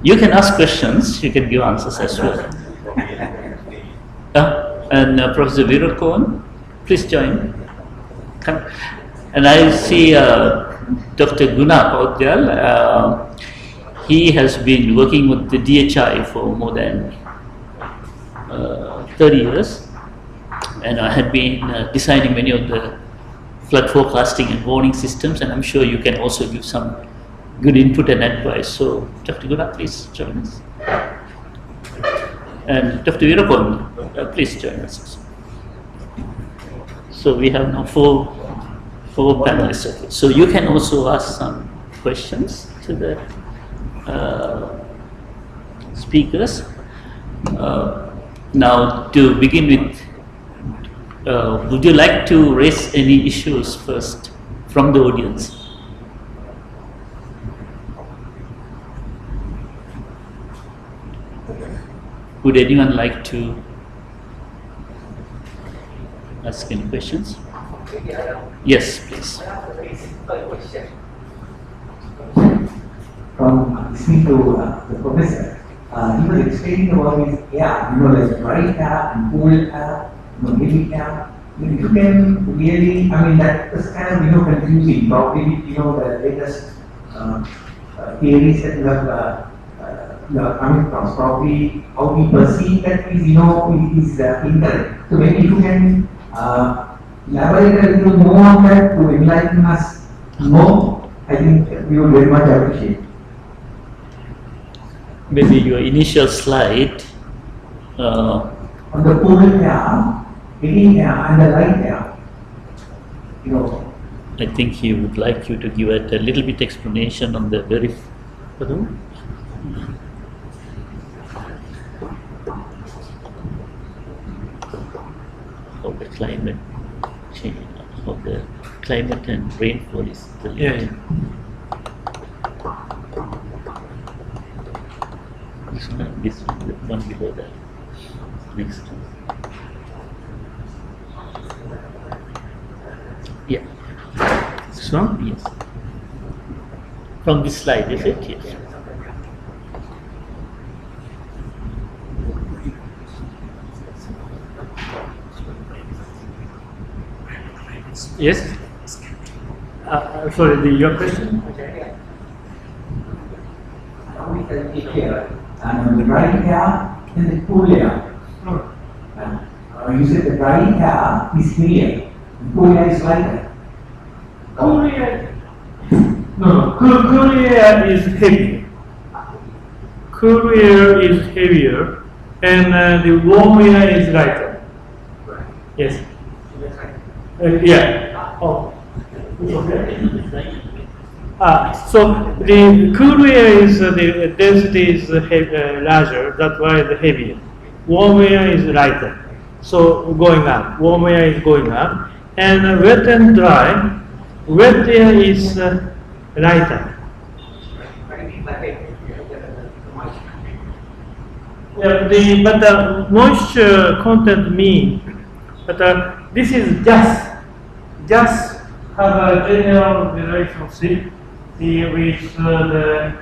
You can ask questions, you can give answers as well. And Professor Virakon, please join. Come. And I see Dr. Guna Kaudyal. He has been working with the DHI for more than 30 years, and I had been designing many of the flood forecasting and warning systems, and I'm sure you can also give some good input and advice. So, Dr. Guna, please join us. And Dr. Virakon, please join us. So we have now four panelists. So you can also ask some questions to the speakers. Now, to begin with, would you like to raise any issues first from the audience? Would anyone like to ask any questions? Yes, please. From listening to the professor, he was explaining about his air, there's dry air and cold air, heavy air. If you can really, that was kind of, confusing. Probably, the latest theories that you have coming from, probably how we perceive that is, is incorrect. So maybe you can elaborate a little more on that to enlighten us more. I think we would very much appreciate. Maybe your initial slide. On the cool air, heavy air, and the light air. I think he would like you to give it a little bit explanation on the very. How the climate change, how the climate and rainfall is related. This one, the one below that. Next one. Yeah. This one? Yes. From this slide, is it? Yes. Yes? Sorry, your question? How we can take care and the dry air and the cool air. You said the dry air is heavier, the cool air is lighter. Cool air. Cool air is heavy. Cool air is heavier, and the warm air is lighter. Yes. Yeah. Oh. So the cool air is the density is larger. That's why the heavier. Warm air is lighter. So going up. Warm air is going up, and wet and dry. Wet air is lighter. Yeah, but the moisture content mean, but this is just have a general relationship with the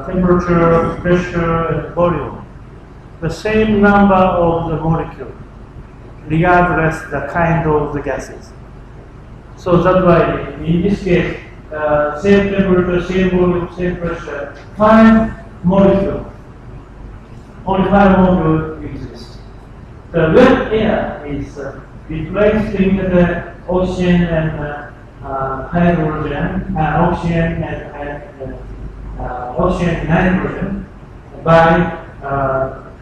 temperature, pressure, and volume. The same number of the molecule, regardless the kind of the gases. So that's why in this case, same temperature, same volume, same pressure, 5 molecules. Only 5 molecules exist. The wet air is replacing the ocean and hydrogen, ocean and ocean nitrogen by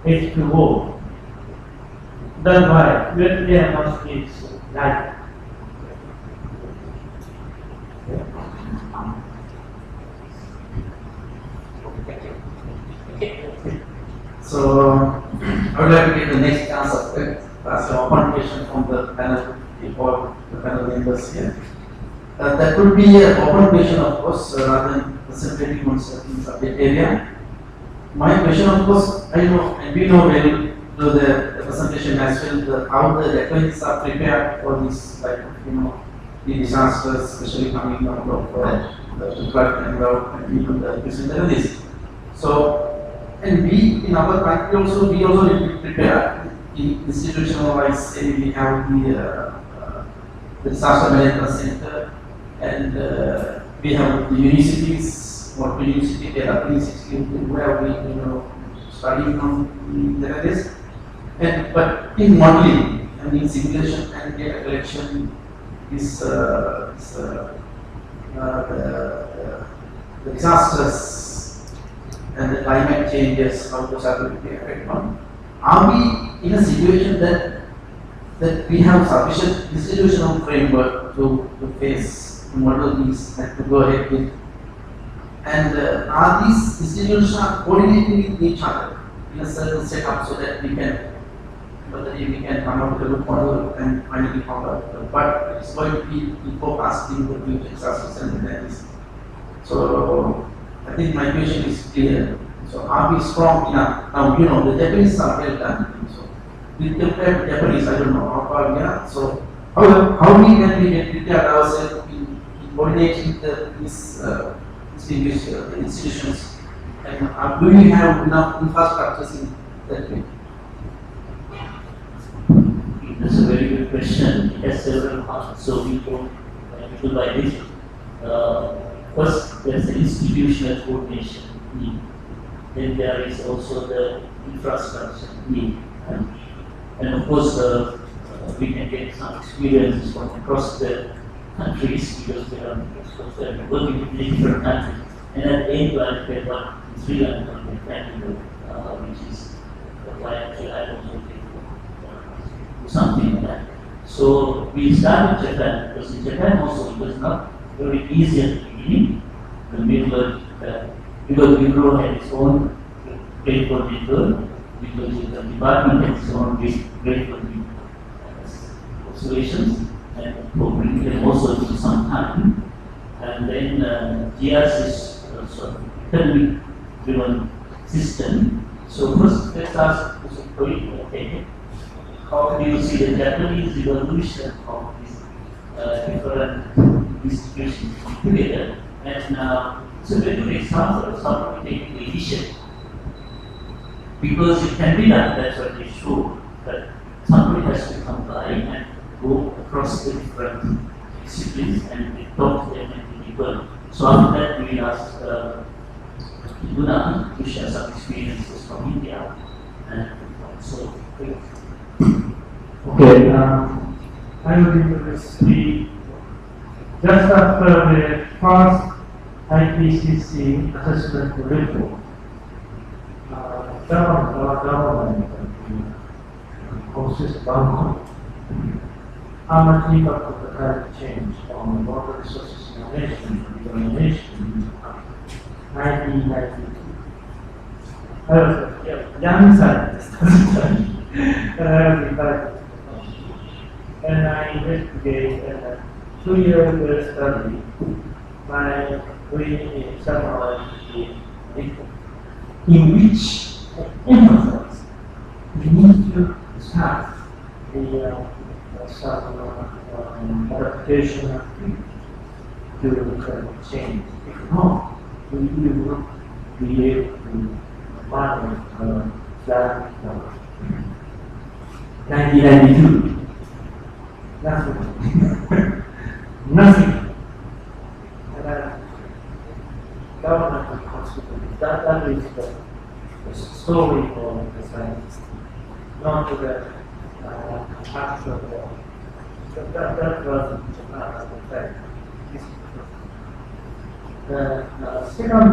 H2O. That's why there must be nitrogen. So, I would like to get the next chance of it. That's an open question from the panel, or the panel members here. That could be an open question, of course, rather than concentrating on certain subject area. My question, of course, I know, and we know well through the presentation as well, how the Japanese are prepared for this, like, the disasters, especially coming out of the flood and drought and even the this. So, and we in our country also, we also need to prepare in institutional wise. Say we have the disaster management center, and we have the universities, what university, there are universities where we study from the this. And but in modeling and in simulation and data collection is the disasters and the climate changes, how those are going to be affected on. Are we in a situation that we have sufficient institutional framework to face, to model these and to go ahead with? And are these institutions coordinating with each other in a certain setup so that we can come up with a good model and finally come up? But it's going to be forecasting the future disasters and events. So I think my question is clear. So are we strong enough? Now the Japanese are well done. So we compare Japanese, I don't know how far we are. So how we can we prepare ourselves in coordinating these institutions, and do we have enough infrastructures in that way? That's a very good question. It has several parts, so we go little by little. First, there's the institutional coordination need. Then there is also the infrastructure need. And of course, we can get some experiences from across the countries because they are working with different countries. And at the end, I get what Sri Lanka can do, which is why actually I also think something like that. So we started Japan because in Japan also it was not very easy at the beginning. The middle, because Euro had its own great political, because the department had its own great political observations, and probably them also took some time. And then GRS is sort of economic driven system. So first let's ask okay, how do you see the Japanese evolution of these different institutions together? And it's a very good example of somebody taking the initiative. Because it can be done, that's what they show, that somebody has to come by and go across the different disciplines and we talk to them and people. So after that we asked Guna to share some experiences from India. And so, okay, I will introduce just after the first IPCC assessment report, our government consists of how much impact of the climate change on water resources management and nation 1992. I was a young scientist at the time, and I investigated a 2-year study by doing summarize the report, in which emphasize we need to start some adaptation activity to climate change. If not, we will not be able to manage that 1992. Nothing. Nothing. And government will consider that is the story for the scientists, not the actual world. So that was Japan as a fact. The second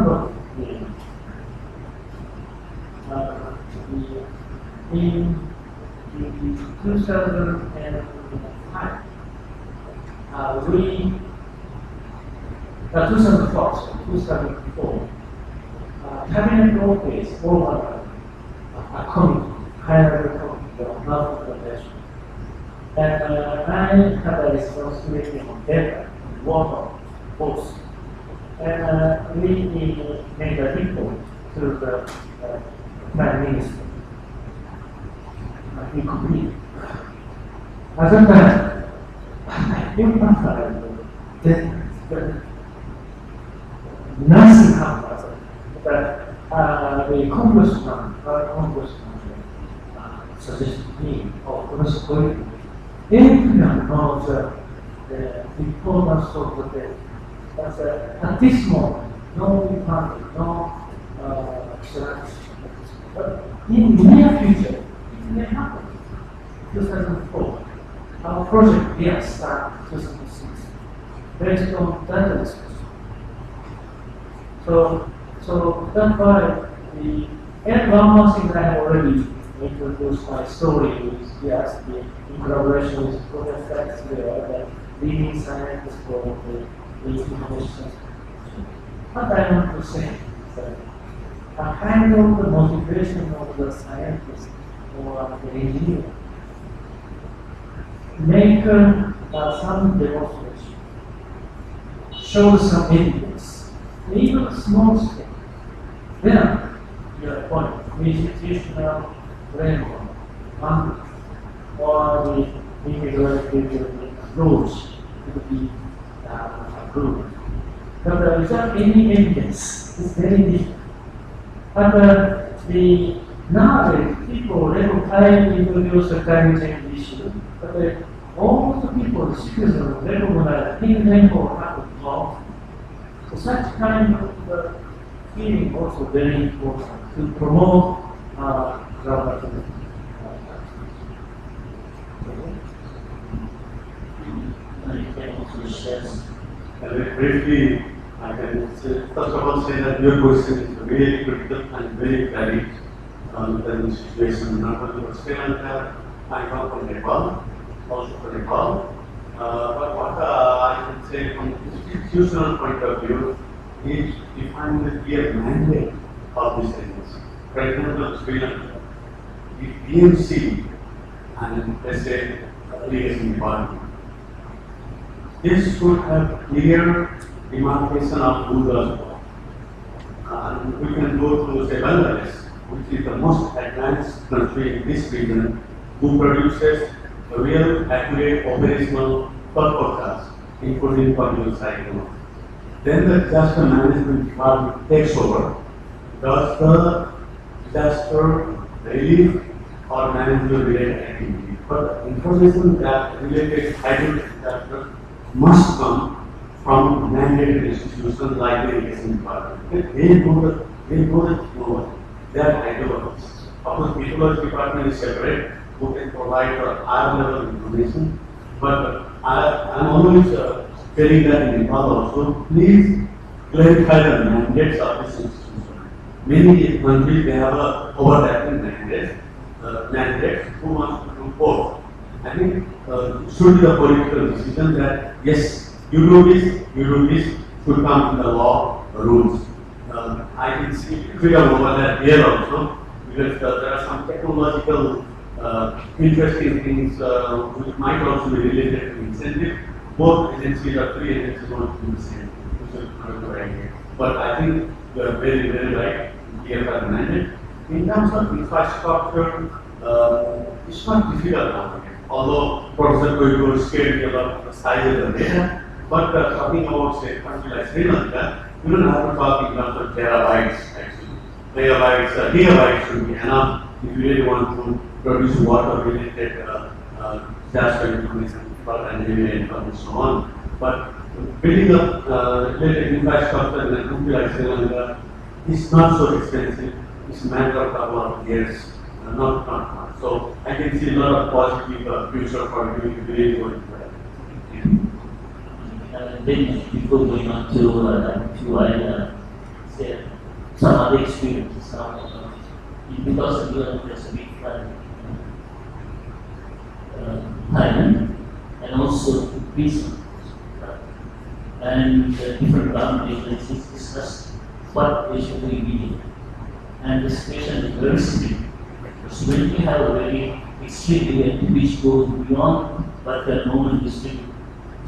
in 2005, we 2004, Cabinet Office over a committee, higher committee on health protection. And I have a responsibility on data, water, both. And we made a report to the Prime Minister. He completed. At that time, I think that nothing happened. But the congressman suggested me, or Toshio Koike, everyone knows the importance of the but at this moment, no party, no strategy. But in the near future, it may happen. 2004, our project here started 2006, based on data discussion. So that's why and one more thing I have already introduced my story is yes, in collaboration with Professor the leading scientists for the information. What I want to say is that a kind of the motivation of the scientist or the engineer make some demonstration, show some evidence, even a small scale. Then your point, institutional framework, or the integrated approach to be approved. But without any evidence, it's very difficult. But nowadays, people level 5 introduce the climate change issue, but all the people, the citizens, recognize in rainfall happens often. So such kind of feeling also very important to promote global. Very briefly, I can say, first of all say that your question is very critical and very valid on the situation not only for Sri Lanka, I come from Nepal, also from Nepal. But what I can say from institutional point of view is defining the clear mandate of this agency. For example, Sri Lanka, the BMC and let's say irrigation department, this should have clear demarcation of who does what. And we can go to say Bangladesh, which is the most advanced country in this region, who produces a real accurate operational forecast, including political cycle. Then the disaster management department takes over, does the disaster relief or management related activity. But information that related hydro disaster must come from mandated institutions like the irrigation department. They know they are hydrologists. Of course, meteorology department is separate, who can provide higher level information. But I'm always telling that in Nepal also, please clarify the mandates of this institution. Many countries they have a overlapping mandates who wants to do both. I think it should be a political decision that yes, you do this should come in the law rules. I can see freedom over that here also because there are some technological interesting things which might also be related to incentive. Both agencies are three agencies want to do the same. But I think you are very, very right here by the mandate. In terms of infrastructure, it's not difficult now. Although Professor Koike was scared about the size of the data, but talking about say country like Sri Lanka, you don't have to talk in terms of terabytes actually. Gigabytes should be enough if you really want to produce water related disaster information and and so on. But building up related infrastructure in a country like Sri Lanka is not so expensive. It's a matter of a couple of years, not much. So I can see a lot of positive future for you if you really go into that. Then before going on to I say some other experiences now. Because of there's a big flood in Thailand, and also Greece. And different government agencies discussed what they should be doing. And the situation is very severe. So when we have a very extreme event which goes beyond what the normal district,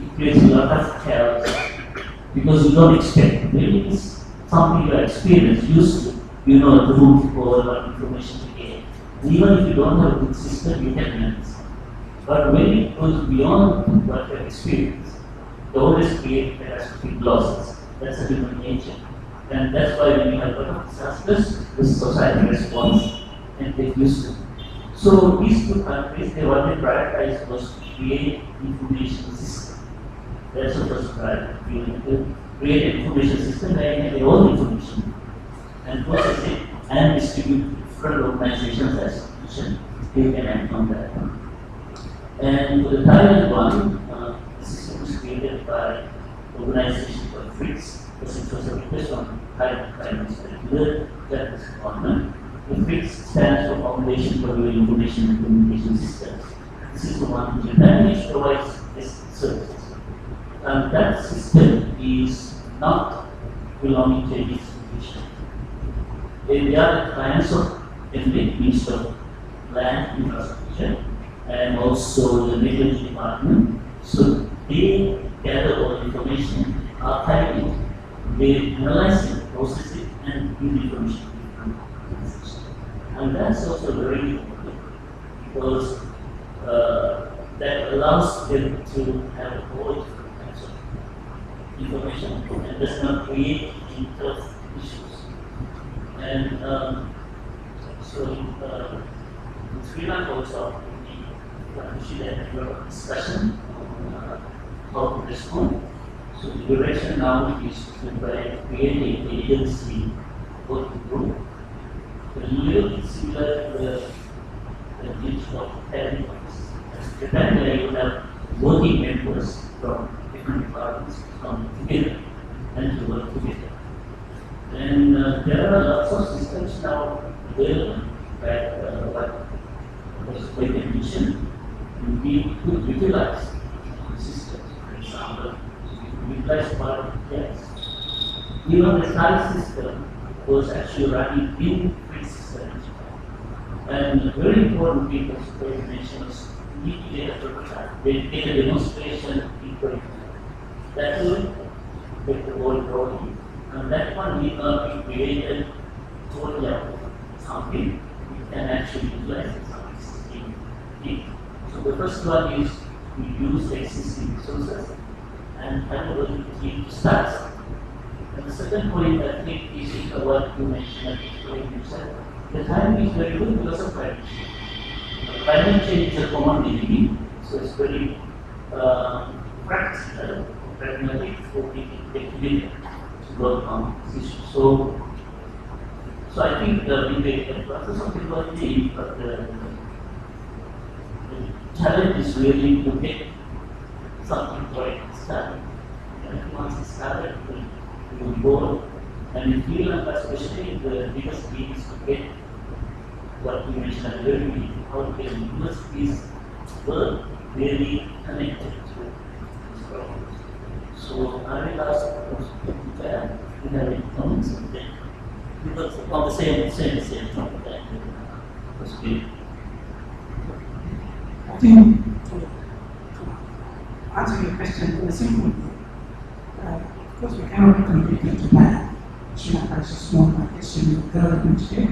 it creates a lot of chaos because you don't expect. Maybe it's something you experience, used to, you know, the room to call or information to get. Even if you don't have a good system, you can manage. But when it goes beyond what you have experienced, they always create catastrophic losses. That's a human nature. And that's why when you have a lot of disasters, the society responds and they used to. So these two countries, they what they prioritize was to create information system. That's the first priority. To create an information system where you have your own information and process it and distribute to different organizations as mentioned. They can act on that. And for the Thailand one, the system was created by organization called FRIX, because it was a request on Thailand particular Japanese government. The FRIX stands for Foundation for Rural Information and Communication Systems. This is the one in Japan which provides this services. And that system is not belonging to any institution. They are the clients of MLIC, Minister of Land Infrastructure, and also the Meteorology Department. So they gather all information, archive it, they analyze it, process it, and give information to the organization. And that's also very important because that allows them to have all different kinds of information and does not create inter issues. And so in Sri Lanka also, we should have a discussion on how to respond. So the direction now is to create an agency working group. A little bit similar to the digital planning office. Japan, where you have working members from different departments come together and to work together. And there are lots of systems now available that what was quite mentioned. We could utilize systems, for example, utilize part of gas. Even the Thai system was actually running in free systems. And very important because the mention was need to get a prototype. They take a demonstration in prototype. That will take the whole drawing. And that one need not be created totally out of something. You can actually utilize it something. So the first one is to use the existing resources and have a little team to start. And the second point I think is what you mentioned, the timing is very good because of climate change. Climate change is a common enemy, so it's very practical, pragmatic for people to work on this issue. So I think in the process of developing the challenge is really to get something right started. And once it's started, we will go. And in Sri Lanka, especially, the biggest key is to get what you mentioned at the very beginning, how to get universities were really connected to this problem. So I will ask if you have any comments on that. Because on the same topic that was good. I think to answer your question in a simple way, of course we cannot compete with Japan. Sri Lanka is a small country in development state.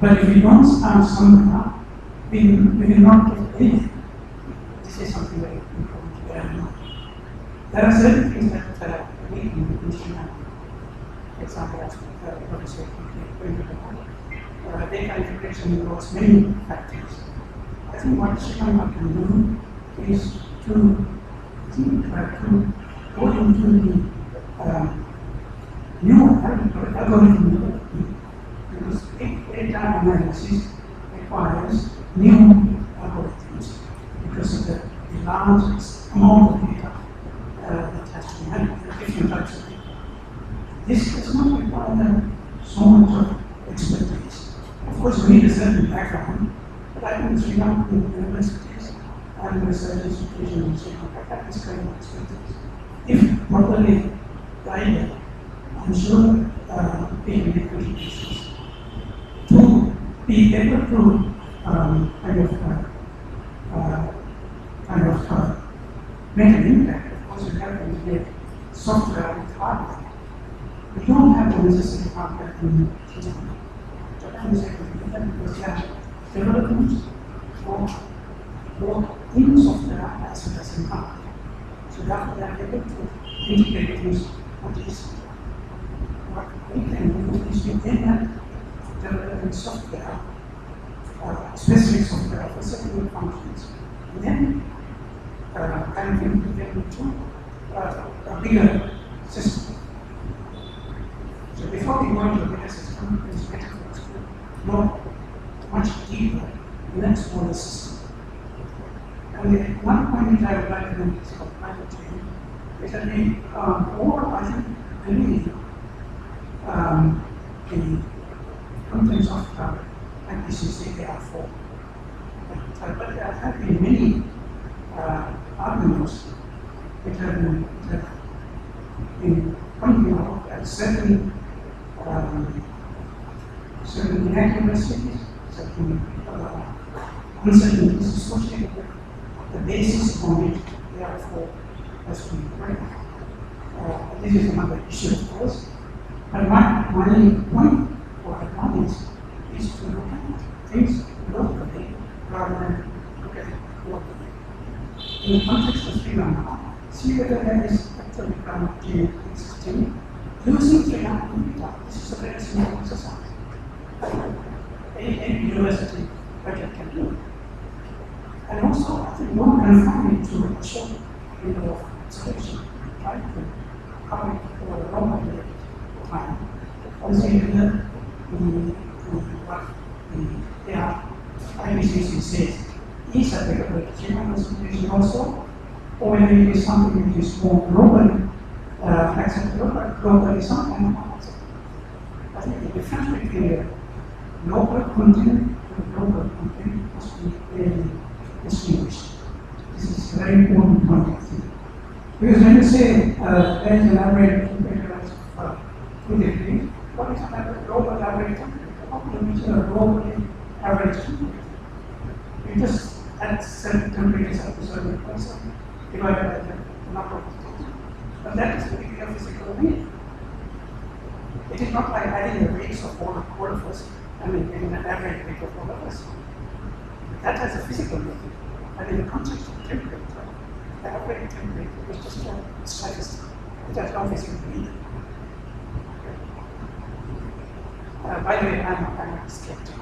But if we don't start somewhere, we will not get anything. This is something very important to bear in mind. There are certain things that we can do in Sri Lanka. For example, as Professor Koike pointed out, data integration involves many factors. I think what Sri Lanka can do is to go into the new algorithm development, because big data analysis requires new algorithms because of the large amount of data that has to be handled, different types of data. This does not require so much of expertise. Of course, we need a certain background, but I think Sri Lankan universities and research institutions in Sri Lanka have this kind of expertise. If properly guided, I'm sure they will make contributions to be able to make an impact. Of course, you have to integrate software with hardware. We don't have the necessary hardware in Japan. Japan is able to do that because they have development for both in software as well as in hardware. So therefore, they are able to integrate things what is what we can do is within that development software, specific software for certain functions. And then kind of integrate into a bigger system. So before we go into a bigger system, it's better for us to go much deeper in that smaller system. And the one point that I would like to make is about climate change is that we all, I think, believe the contents of IPCC AR4. But there have been many arguments which have been pointing out at certain inaccuracies, certain uncertainties associated with the basis on which AR4 has been framed. This is another issue, of course. But my point or advantage is to look at things locally rather than look at it globally. In the context of Sri Lanka, see whether there is actually climate change existing using Sri Lankan data. This is a very simple exercise. Any university budget can do it. And also, I think one can find it to a short window of observation, right? To cover it for a longer period of time. Also, you heard what the IPCC says is applicable to human situation also, or whether it is something which is more globally acceptable, but globally sometimes not acceptable. I think the difference between the local content and global content must be clearly distinguished. This is a very important point, I think. Because when you say there is an average temperature of 2 degrees, what is an global average temperature? How can you measure a globally average temperature? You just add certain temperatures up to certain points, divided by the number of degrees. But that is the degree of physical need. It is not like adding the weights of all of us and getting an average weight of all of us. That has a physical meaning. And in the context of temperature, the average temperature is just a statistic. It has no physical meaning. By the way, I'm a skeptic.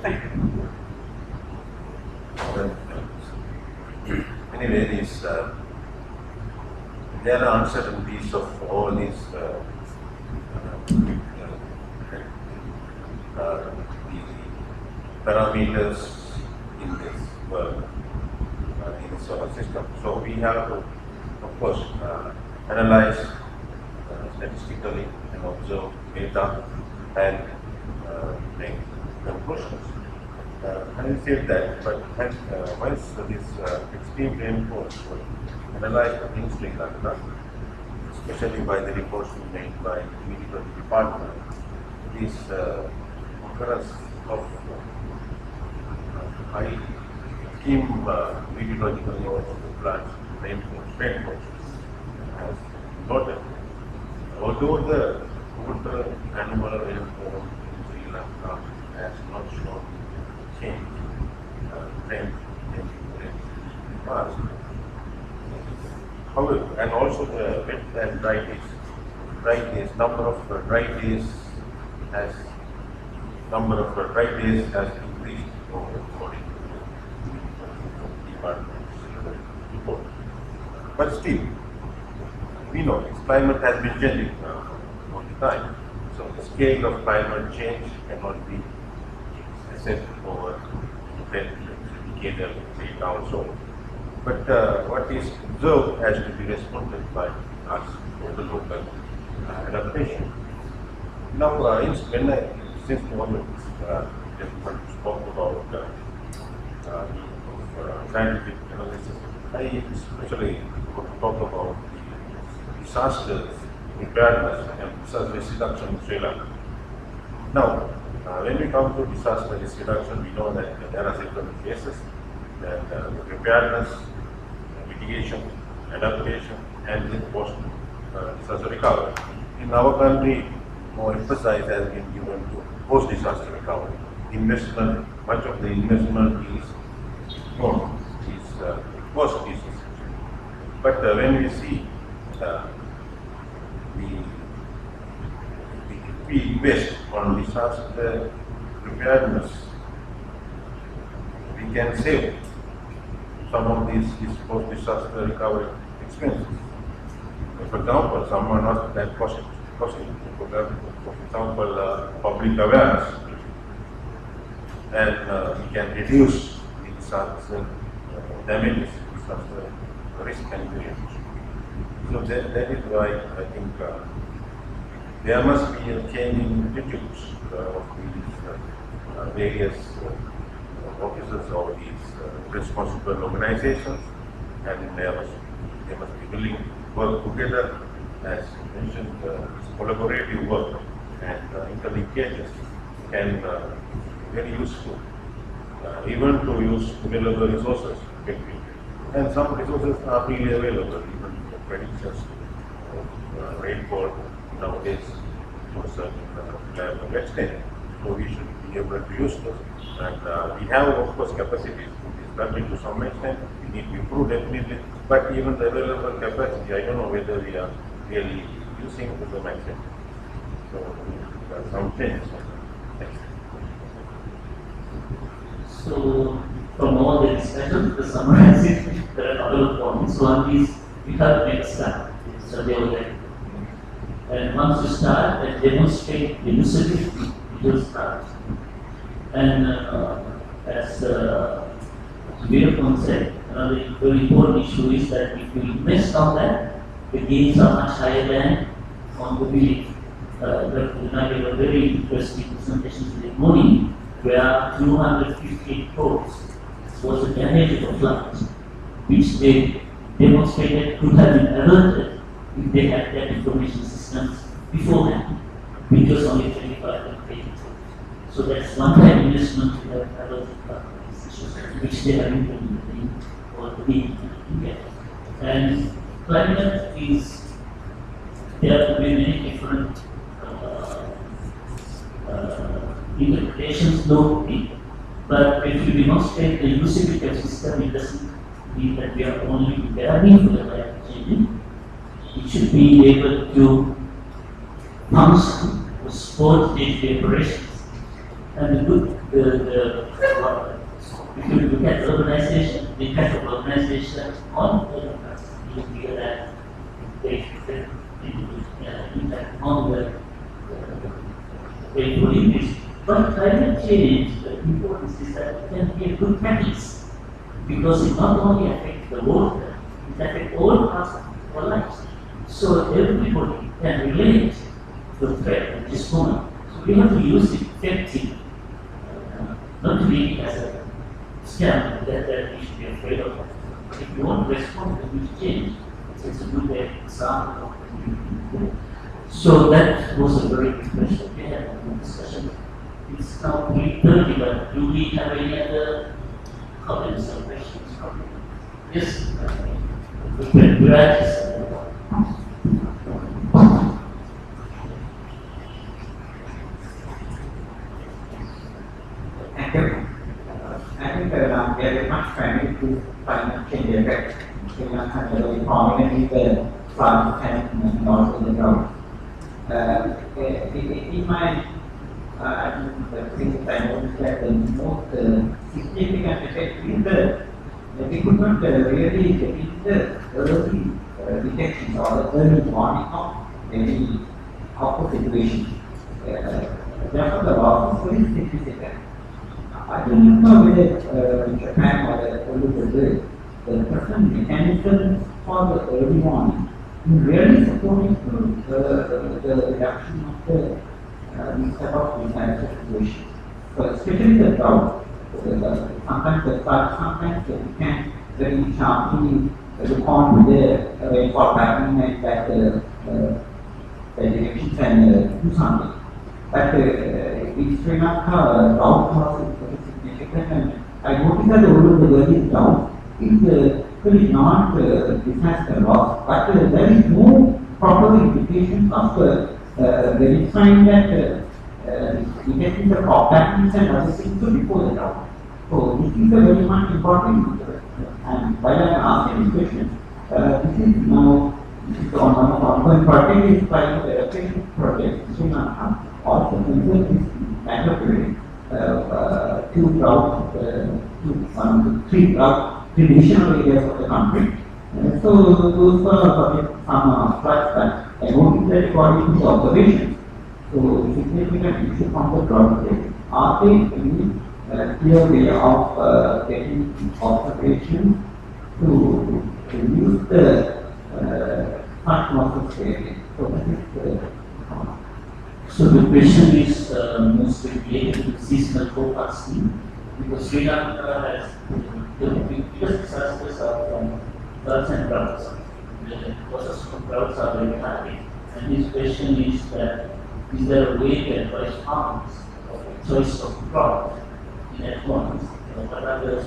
Thank you. Anyway, there are uncertainties of all these the parameters in this world, in the solar system. So we have to, of course, analyze statistically and observe data and make conclusions. Having said that, but once this extreme rainfall was analyzed in Sri Lanka, especially by the reports made by the Meteorology Department, this occurrence of high extreme meteorological levels of the floods, rainfall has noted. Although the total annual rainfall in Sri Lanka has not shown change, trend in the past. However, and also the wet and dry days, number of dry days has increased according to the department's report. But still, we know its climate has been changing all the time. So the scale of climate change cannot be assessed over decadal data also. But what is observed has to be responded by us or the local adaptation. Now, since one of gentlemen spoke about scientific analysis, I especially want to talk about the disaster preparedness and disaster risk reduction in Sri Lanka. Now, when we come to disaster risk reduction, we know that there are different phases, and preparedness, mitigation, adaptation, and then post disaster recovery. In our country, more emphasis has been given to post disaster recovery. Investment, much of the investment is post disaster. But when we see if we invest on disaster preparedness, we can save some of these post-disaster recovery expenses. For example, someone asked that question. For example, public awareness, and we can reduce the disaster damages, disaster risk and variance. So that is why I think there must be a change in attitudes of these various officers of these responsible organizations, and they must be willing to work together. As mentioned, this collaborative work and interlinkages can be very useful, even to use available resources effectively. And some resources are freely available, even the predictions of rainfall nowadays to a certain extent. So we should be able to use those. And we have, of course, capacities to establish to some extent. We need to improve definitely. But even the available capacity, I don't know whether we are really using to some extent. So some change. So from all the discussions, to summarize it, there are a couple of points. One is you have to make a start. So they were there. And once you start and demonstrate the usability, it will start. And as Veerappan said, another very important issue is that if you invest on that, the gains are much higher than on the belief. I gave a very interesting presentation today morning where 258 crores was the damage of a flood, which they demonstrated could have been averted if they had that information systems beforehand, which was only 25 and 80 crores. So that's one time investment to have averted which they are implementing or being implemented. And climate is, there will be many different interpretations locally, but if you demonstrate the usability of system, it doesn't mean that we are only preparing for the climate change. It should be able to function to support day-to-day operations. And if you look at urbanization, the impact of urbanization on urban clusters, you will feel that the impact on the rainfall increase. But climate change, the importance is that it can be a good catalyst because it not only affects the water, it affects all parts of our lives. So everybody can relate to the threat at this moment. So we have to use it effectively, not to make it as a scam that we should be afraid of. But if you want to respond to this change, it's a good example. So that was a very good question. We had a discussion. It's now 3:30, but do we have any other comments or questions? Yes? Thank you. I think we are very much trying to climate change effect. Sri Lanka has a very prominent the flood and also the drought. In my things I noticed that the most significant effect is that we could not really get in the early detection or the early warning of any of the situation. Therefore, the loss is very significant. I don't know whether Japan or the present mechanism for the early warning really supporting to the reduction of the these type of disaster situations. So especially the drought, sometimes the flood, sometimes we can very sharply respond to the rainfall pattern and that the directions and do something. But in Sri Lanka, drought was significant, and I noticed that over the world is drought. It's really not disaster loss, but there is no proper indication of verifying that detecting the crop patterns and other things before the drought. So this is a very much important, and while I am asking this question, this is now on one of ongoing project is by the adaptation project, Sri Lanka also consider this matter period two drought, three drought, traditional areas of the country. So those are some floods that I noticed that according to the observations. So significant issue from the drought rate. Are they any clear way of getting observations to reduce the flood losses area? So that is the So the question is mostly related to seasonal forecasting, because Sri Lanka has the biggest disasters are from floods and droughts. The causes of droughts are very high, and this question is that is there a way to advise farmers of a choice of crop in advance? What are the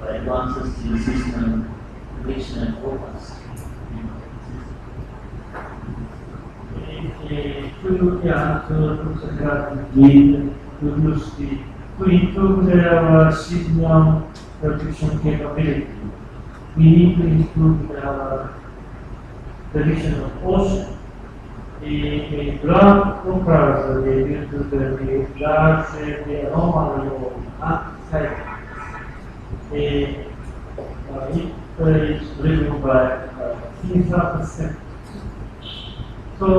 advances in seasonal prediction and forecast? To improve their seasonal prediction capability, we need to improve our prediction of ocean. The drought occurs due to the large anomaly of Atlantic cycle. It is driven by sea. So,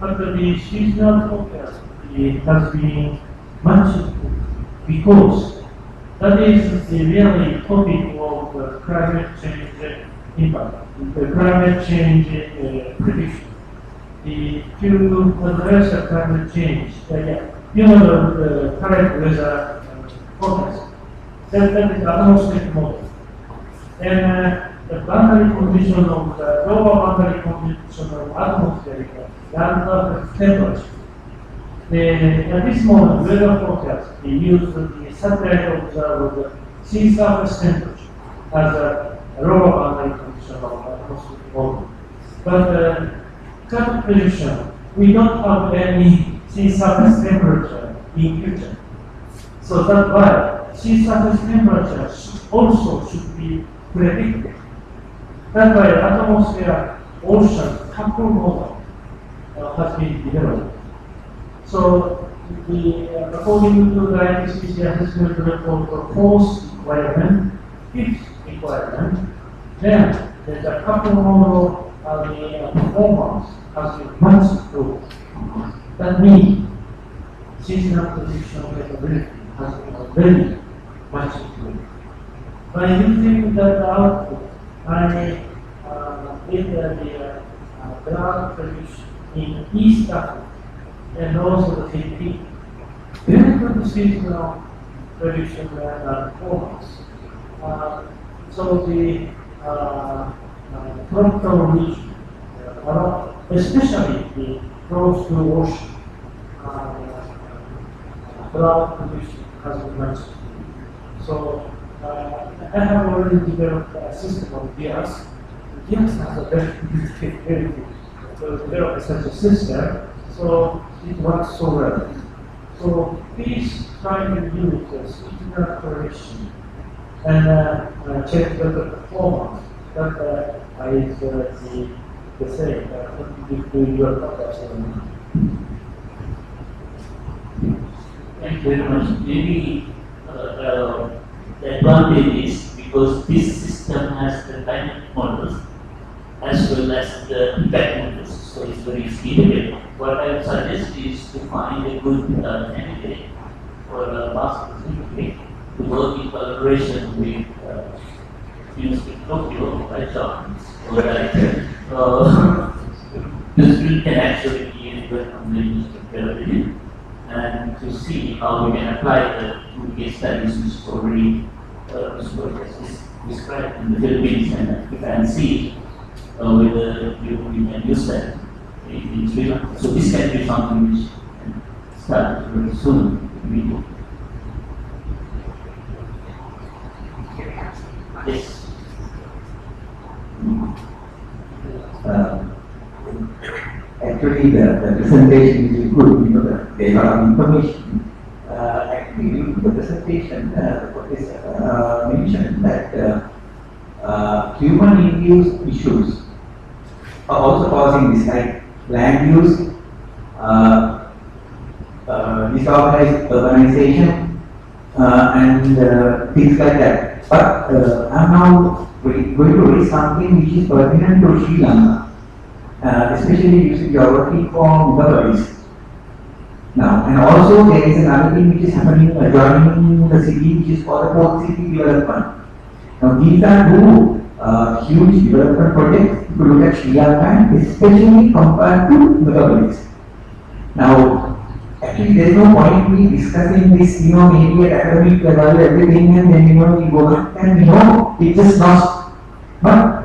after the seasonal forecast, it has been much improved because that is the really topic of climate change impact, the climate change prediction. To address the climate change, the current weather forecast, that is atmospheric model. And the boundary condition of the global boundary condition of atmospheric and temperature. At this moment, weather forecast, they use the satellite observer sea surface temperature as a global boundary condition of atmospheric model. But current prediction, we don't have any sea surface temperature in future. So that's why sea surface temperature also should be predicted. That's why atmosphere ocean couple model has been developed. So according to the IPCC assessment report for fourth requirement, fifth requirement, then the couple model the performance has been much improved. That means seasonal prediction capability has been very much improved. By using that output, I did the drought prediction in East Africa and also the Philippines. Very good seasonal prediction and performance. So the tropical region, especially the close to ocean, drought prediction has been much improved. So I have already developed a system of DIAS. DIAS has a very good capability to develop such a system, so it works so well. So please try to use the seasonal correction and check the performance that is the same to your products. Thank you very much. Maybe the advantage is because this system has the climate models as well as the impact models, so it's very easy to get. What I would suggest is to find a good candidate for a master's degree to work in collaboration with University of Tokyo by chance, or can actually create welcome linguistic development and to see how we can apply the two case studies which already described in the Philippines, and we can see whether you can use that in Sri Lanka. So this can be something which can start very soon. Yes. Actually, the presentation is good, there are a lot of information. Actually, in the presentation, the professor mentioned that human-induced issues are also causing this, like land use, disorganized urbanization, and things like that. But I'm now going to raise something which is pertinent to Sri Lanka, especially using geography for metropolis. Now, and also there is another thing which is happening adjoining the city, which is called the port city development. Now, these are two huge development projects if you look at Sri Lanka, especially compared to metropolis. Now, actually, there is no point we discussing this, maybe at academic level, everything, and then we go back and it's just lost. But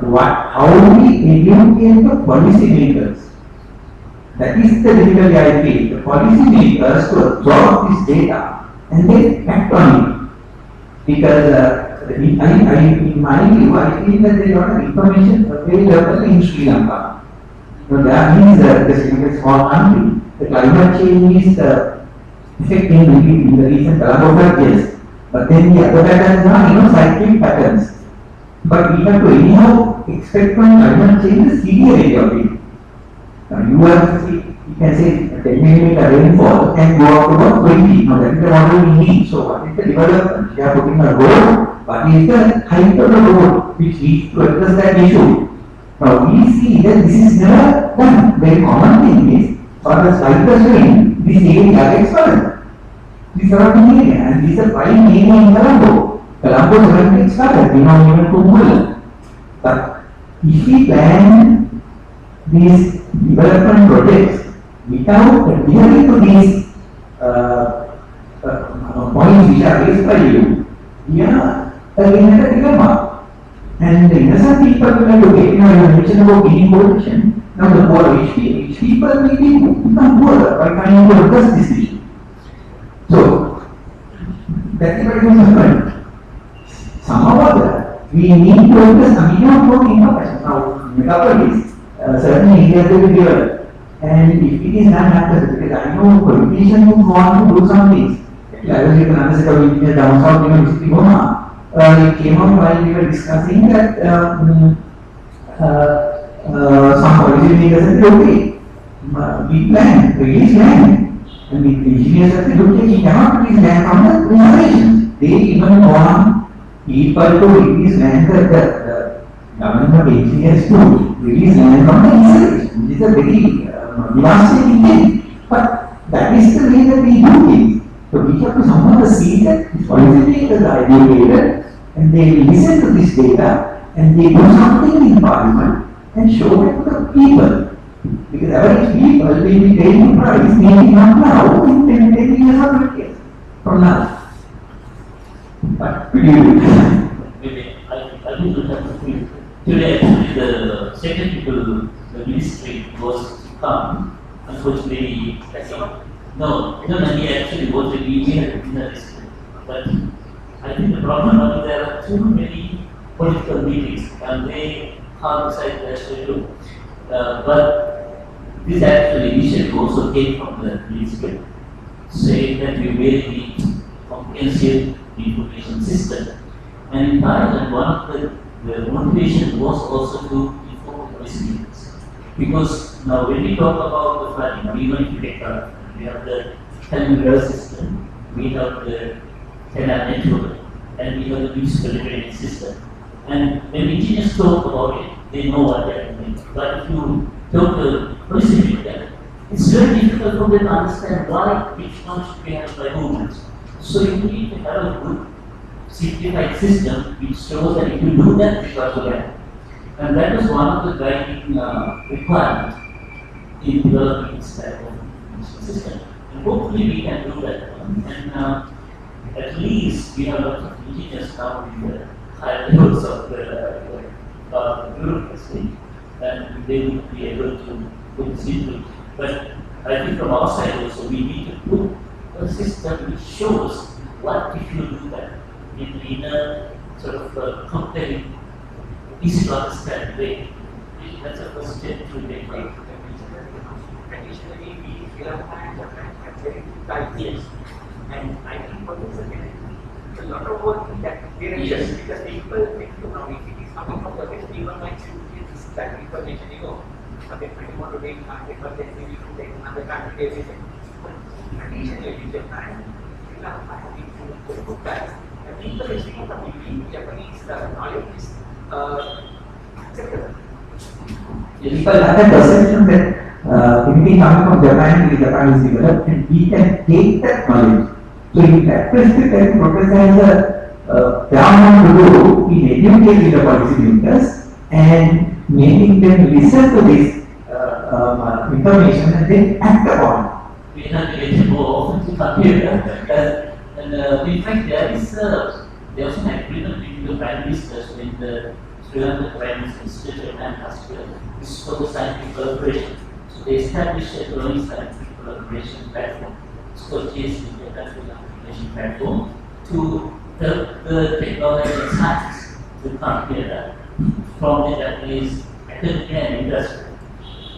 how do we educate the policy makers? That is the difficulty I feel. The policy makers to absorb this data and then act on it. Because in my view, I feel that there is a lot of information available in Sri Lanka. That means this is a small country. The climate change is affecting in the recent Colombo yes. But then the other patterns are cyclic patterns. But we have to anyhow expect from climate change the severe rate of it. Now you can say 10 mm rainfall can go up to about 20. Now that is the model we need. So what is the development? We are putting a road. What is the height of the road which needs to address that issue? Now we see that this is never done. Very common thing is for the slightest rain, this area gets flooded. This surrounding area, and this is a prime area in Colombo. Colombo surrounding gets flooded, even to Mula. But if we plan these development projects without adhering to these points which are raised by you, we are again at a dilemma. And the innocent people will have to get, you mentioned about gaining protection. Now the poor rich people will become poorer by trying to address this issue. So, that is what is happening. Somehow or other, we need to address some information. Now, metropolis, certain areas will be developed. And if it is not happening, because I know politicians who want to do some things. I was even another set of engineers down south, University Goma. It came out while we were discussing that some policy makers said, okay, we plan, release land. And the engineers said, okay, we cannot release land from the reservations. They even want people to release land, the government of engineers to release land from the reservations, which is a very devastating thing. But that is the way that we do things. So we have to somehow see that these policy makers are educated and they listen to this data and they do something in parliament and show it to the people. Because average people will be paying the price, maybe not now, in 10 years or 20 years from now. But could you do that? Maybe I think we have to feel. Today, actually, the secretary to the ministry was to come. Unfortunately, no, he actually was in the district. But I think the problem is there are too many political meetings and they can't decide what to do. But this actually initiative also came from the ministry, saying that we really need comprehensive information system. And in Thailand, one of the motivation was also to inform the policymakers. Because now when we talk about the flooding, we going to take we have the canal system, we have the canal network, and we have the municipal drainage system. And when engineers talk about it, they know what they are doing. But if you talk to policymakers, it's very difficult for them to understand which one should be handled by movements. So you need to have a good simplified system which shows that if you do that, it's also happen. And that was one of the guiding requirements. in developing this type of system. And hopefully we can do that one. And at least we have a lot of engineers now in the higher levels of the bureaucracy, and they will be able to put this into it. But I think from our side also, we need to put a system which shows what if you do that in a sort of compelling, easy to understand way. That's a first step to make it. Traditionally, we Sri Lanka and Japan have very good ideas, and I think for this a lot of work in that direction, Yes. because people think, you know, if it is coming from the West, people might give this that information, you know, but they might want to take 100%, maybe to take another country, everything. But traditionally, Japan, Sri Lanka have been very good guys, and people in Sri Lanka believe Japanese knowledge is acceptable. People have a perception that anything coming from Japan is developed, and we can take that knowledge. So in that perspective, Professor has a fair to do in educating the policymakers and making them listen to this information and then act upon it. We have to get more often to come here. And in fact, there's an agreement between the Prime Ministers with the Sri Lanka Prime Minister and Hospital. This is for the scientific collaboration. So they established a growing scientific collaboration platform. It's called GSP, the Country Collaboration Platform, to help the technology and science to come together from the Japanese academia and industry.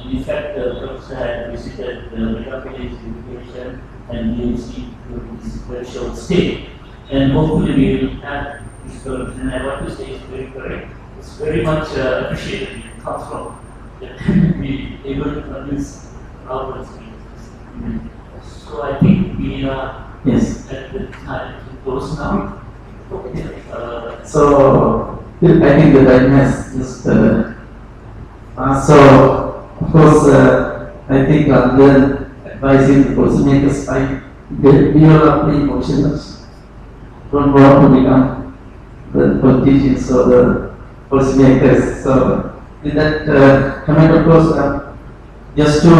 And in fact, the professor had visited the Metropolis Education and DMC to this very short stay. And hopefully we will have this collaboration. And what you say is very correct. It's very much appreciated. It comes from Japan. We able to produce our experiences. So I think we are Yes. at the time to close now. So I think the time has just so of course I think rather than advising the policymakers, I develop the emotions don't want to become the politicians or the policymakers. So with that comment, of course, just to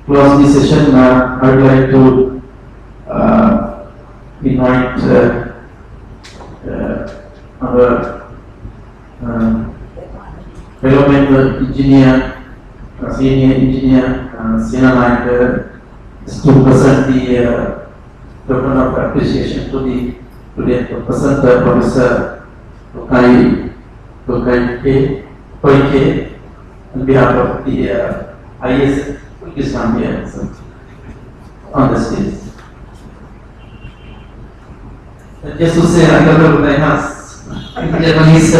close this session, I would like to invite our fellow member engineer, senior engineer, Sina Naik, to present the token of appreciation to the presenter, Professor Koike, on behalf of the IS, who is not here on the stage. Just to say, I got to my house in Japanese.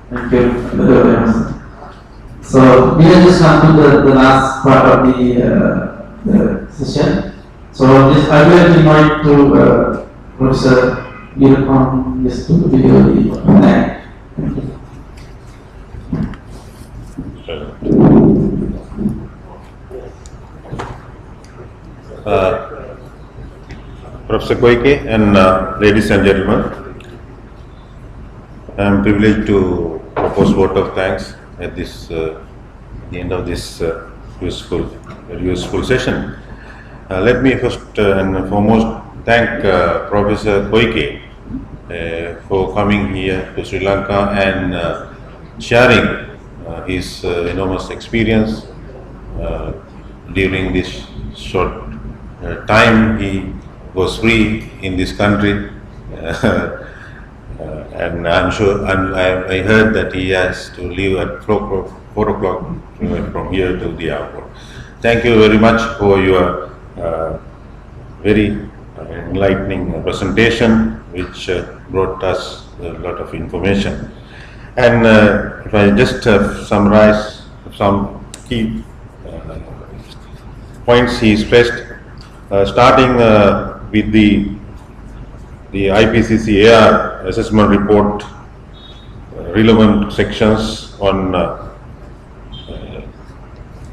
Thank you. So we have just come to the last part of the session. So this I will invite to Professor Unicorn just to video the plan. Professor Koike and ladies and gentlemen, I am privileged to propose vote of thanks at this the end of this very useful session. Let me first and foremost thank Professor Koike for coming here to Sri Lanka and sharing his enormous experience during this short time he was free in this country. And I'm sure, I heard that he has to leave at 4 o'clock from here to the airport. Thank you very much for your very enlightening presentation, which brought us a lot of information. And if I just summarize some key points he stressed, starting with the IPCC AR assessment report, relevant sections on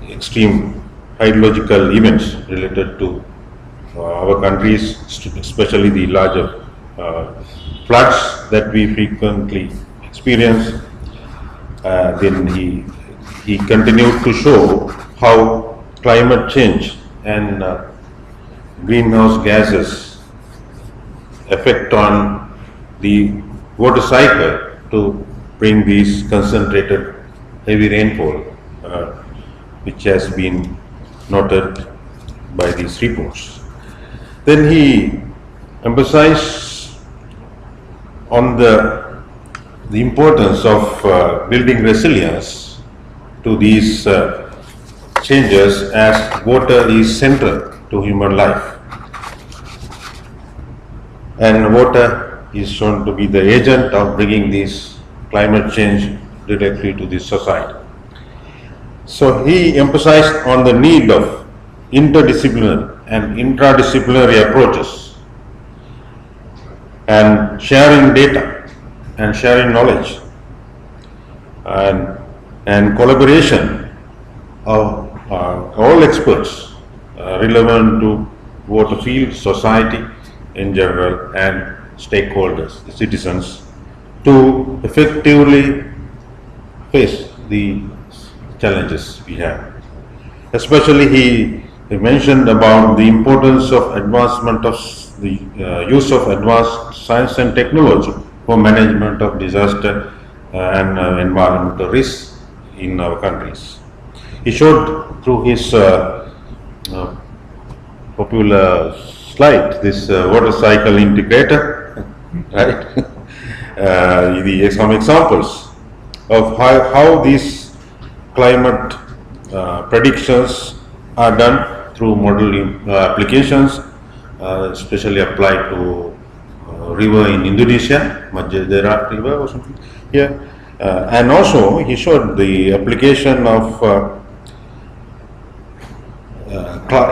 extreme hydrological events related to our countries, especially the larger floods that we frequently experience. Then he continued to show how climate change and greenhouse gases effect on the water cycle to bring these concentrated heavy rainfall, which has been noted by these reports. Then he emphasized on the importance of building resilience to these changes, as water is central to human life, and water is shown to be the agent of bringing this climate change directly to this society. So he emphasized on the need of interdisciplinary and intradisciplinary approaches, and sharing data and sharing knowledge, and collaboration of all experts relevant to water field, society in general, and stakeholders, citizens, to effectively face the challenges we have. Especially he mentioned about the importance of advancement of the use of advanced science and technology for management of disaster and environmental risks in our countries. He showed through his popular slide this water cycle integrator, right? Some examples of how these climate predictions are done through model applications, especially applied to river in Indonesia, Droughts river or something here. And also he showed the application of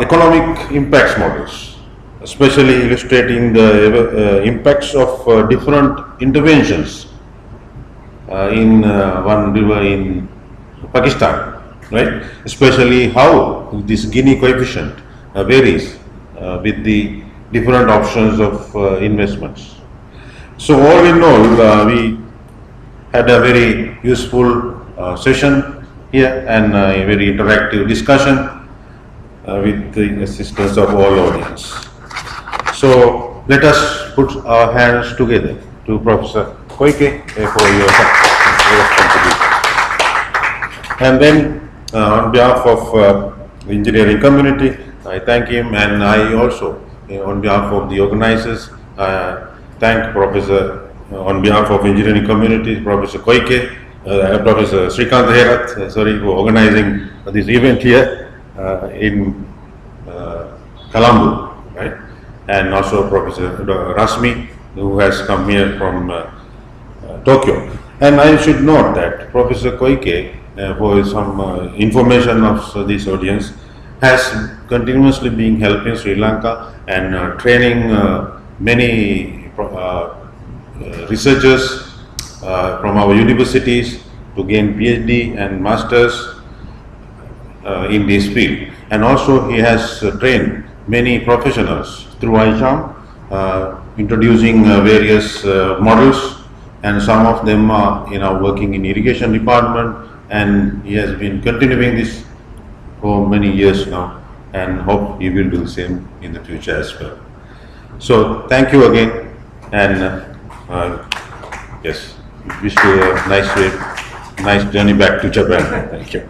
economic impacts models, especially illustrating the impacts of different interventions in one river in Pakistan, right? Especially how this Gini coefficient varies with the different options of investments. So all in all, we had a very useful session here and a very interactive discussion with the assistance of all audience. So let us put our hands together to Professor Koike for your contribution. And then on behalf of the engineering community, I thank him, and I also, on behalf of the organizers, thank Professor, on behalf of engineering community, Professor Koike, Professor Srikant Herat, for organizing this event here in Colombo, right? And also Professor Rasmi, who has come here from Tokyo. And I should note that Professor Koike, for some information of this audience, has continuously been helping Sri Lanka and training many researchers from our universities to gain PhD and masters in this field. And also he has trained many professionals through ICHAM, introducing various models, and some of them are working in irrigation department, and he has been continuing this for many years now, and hope he will do the same in the future as well. So thank you again, and yes, wish you a nice journey back to Japan. Thank you.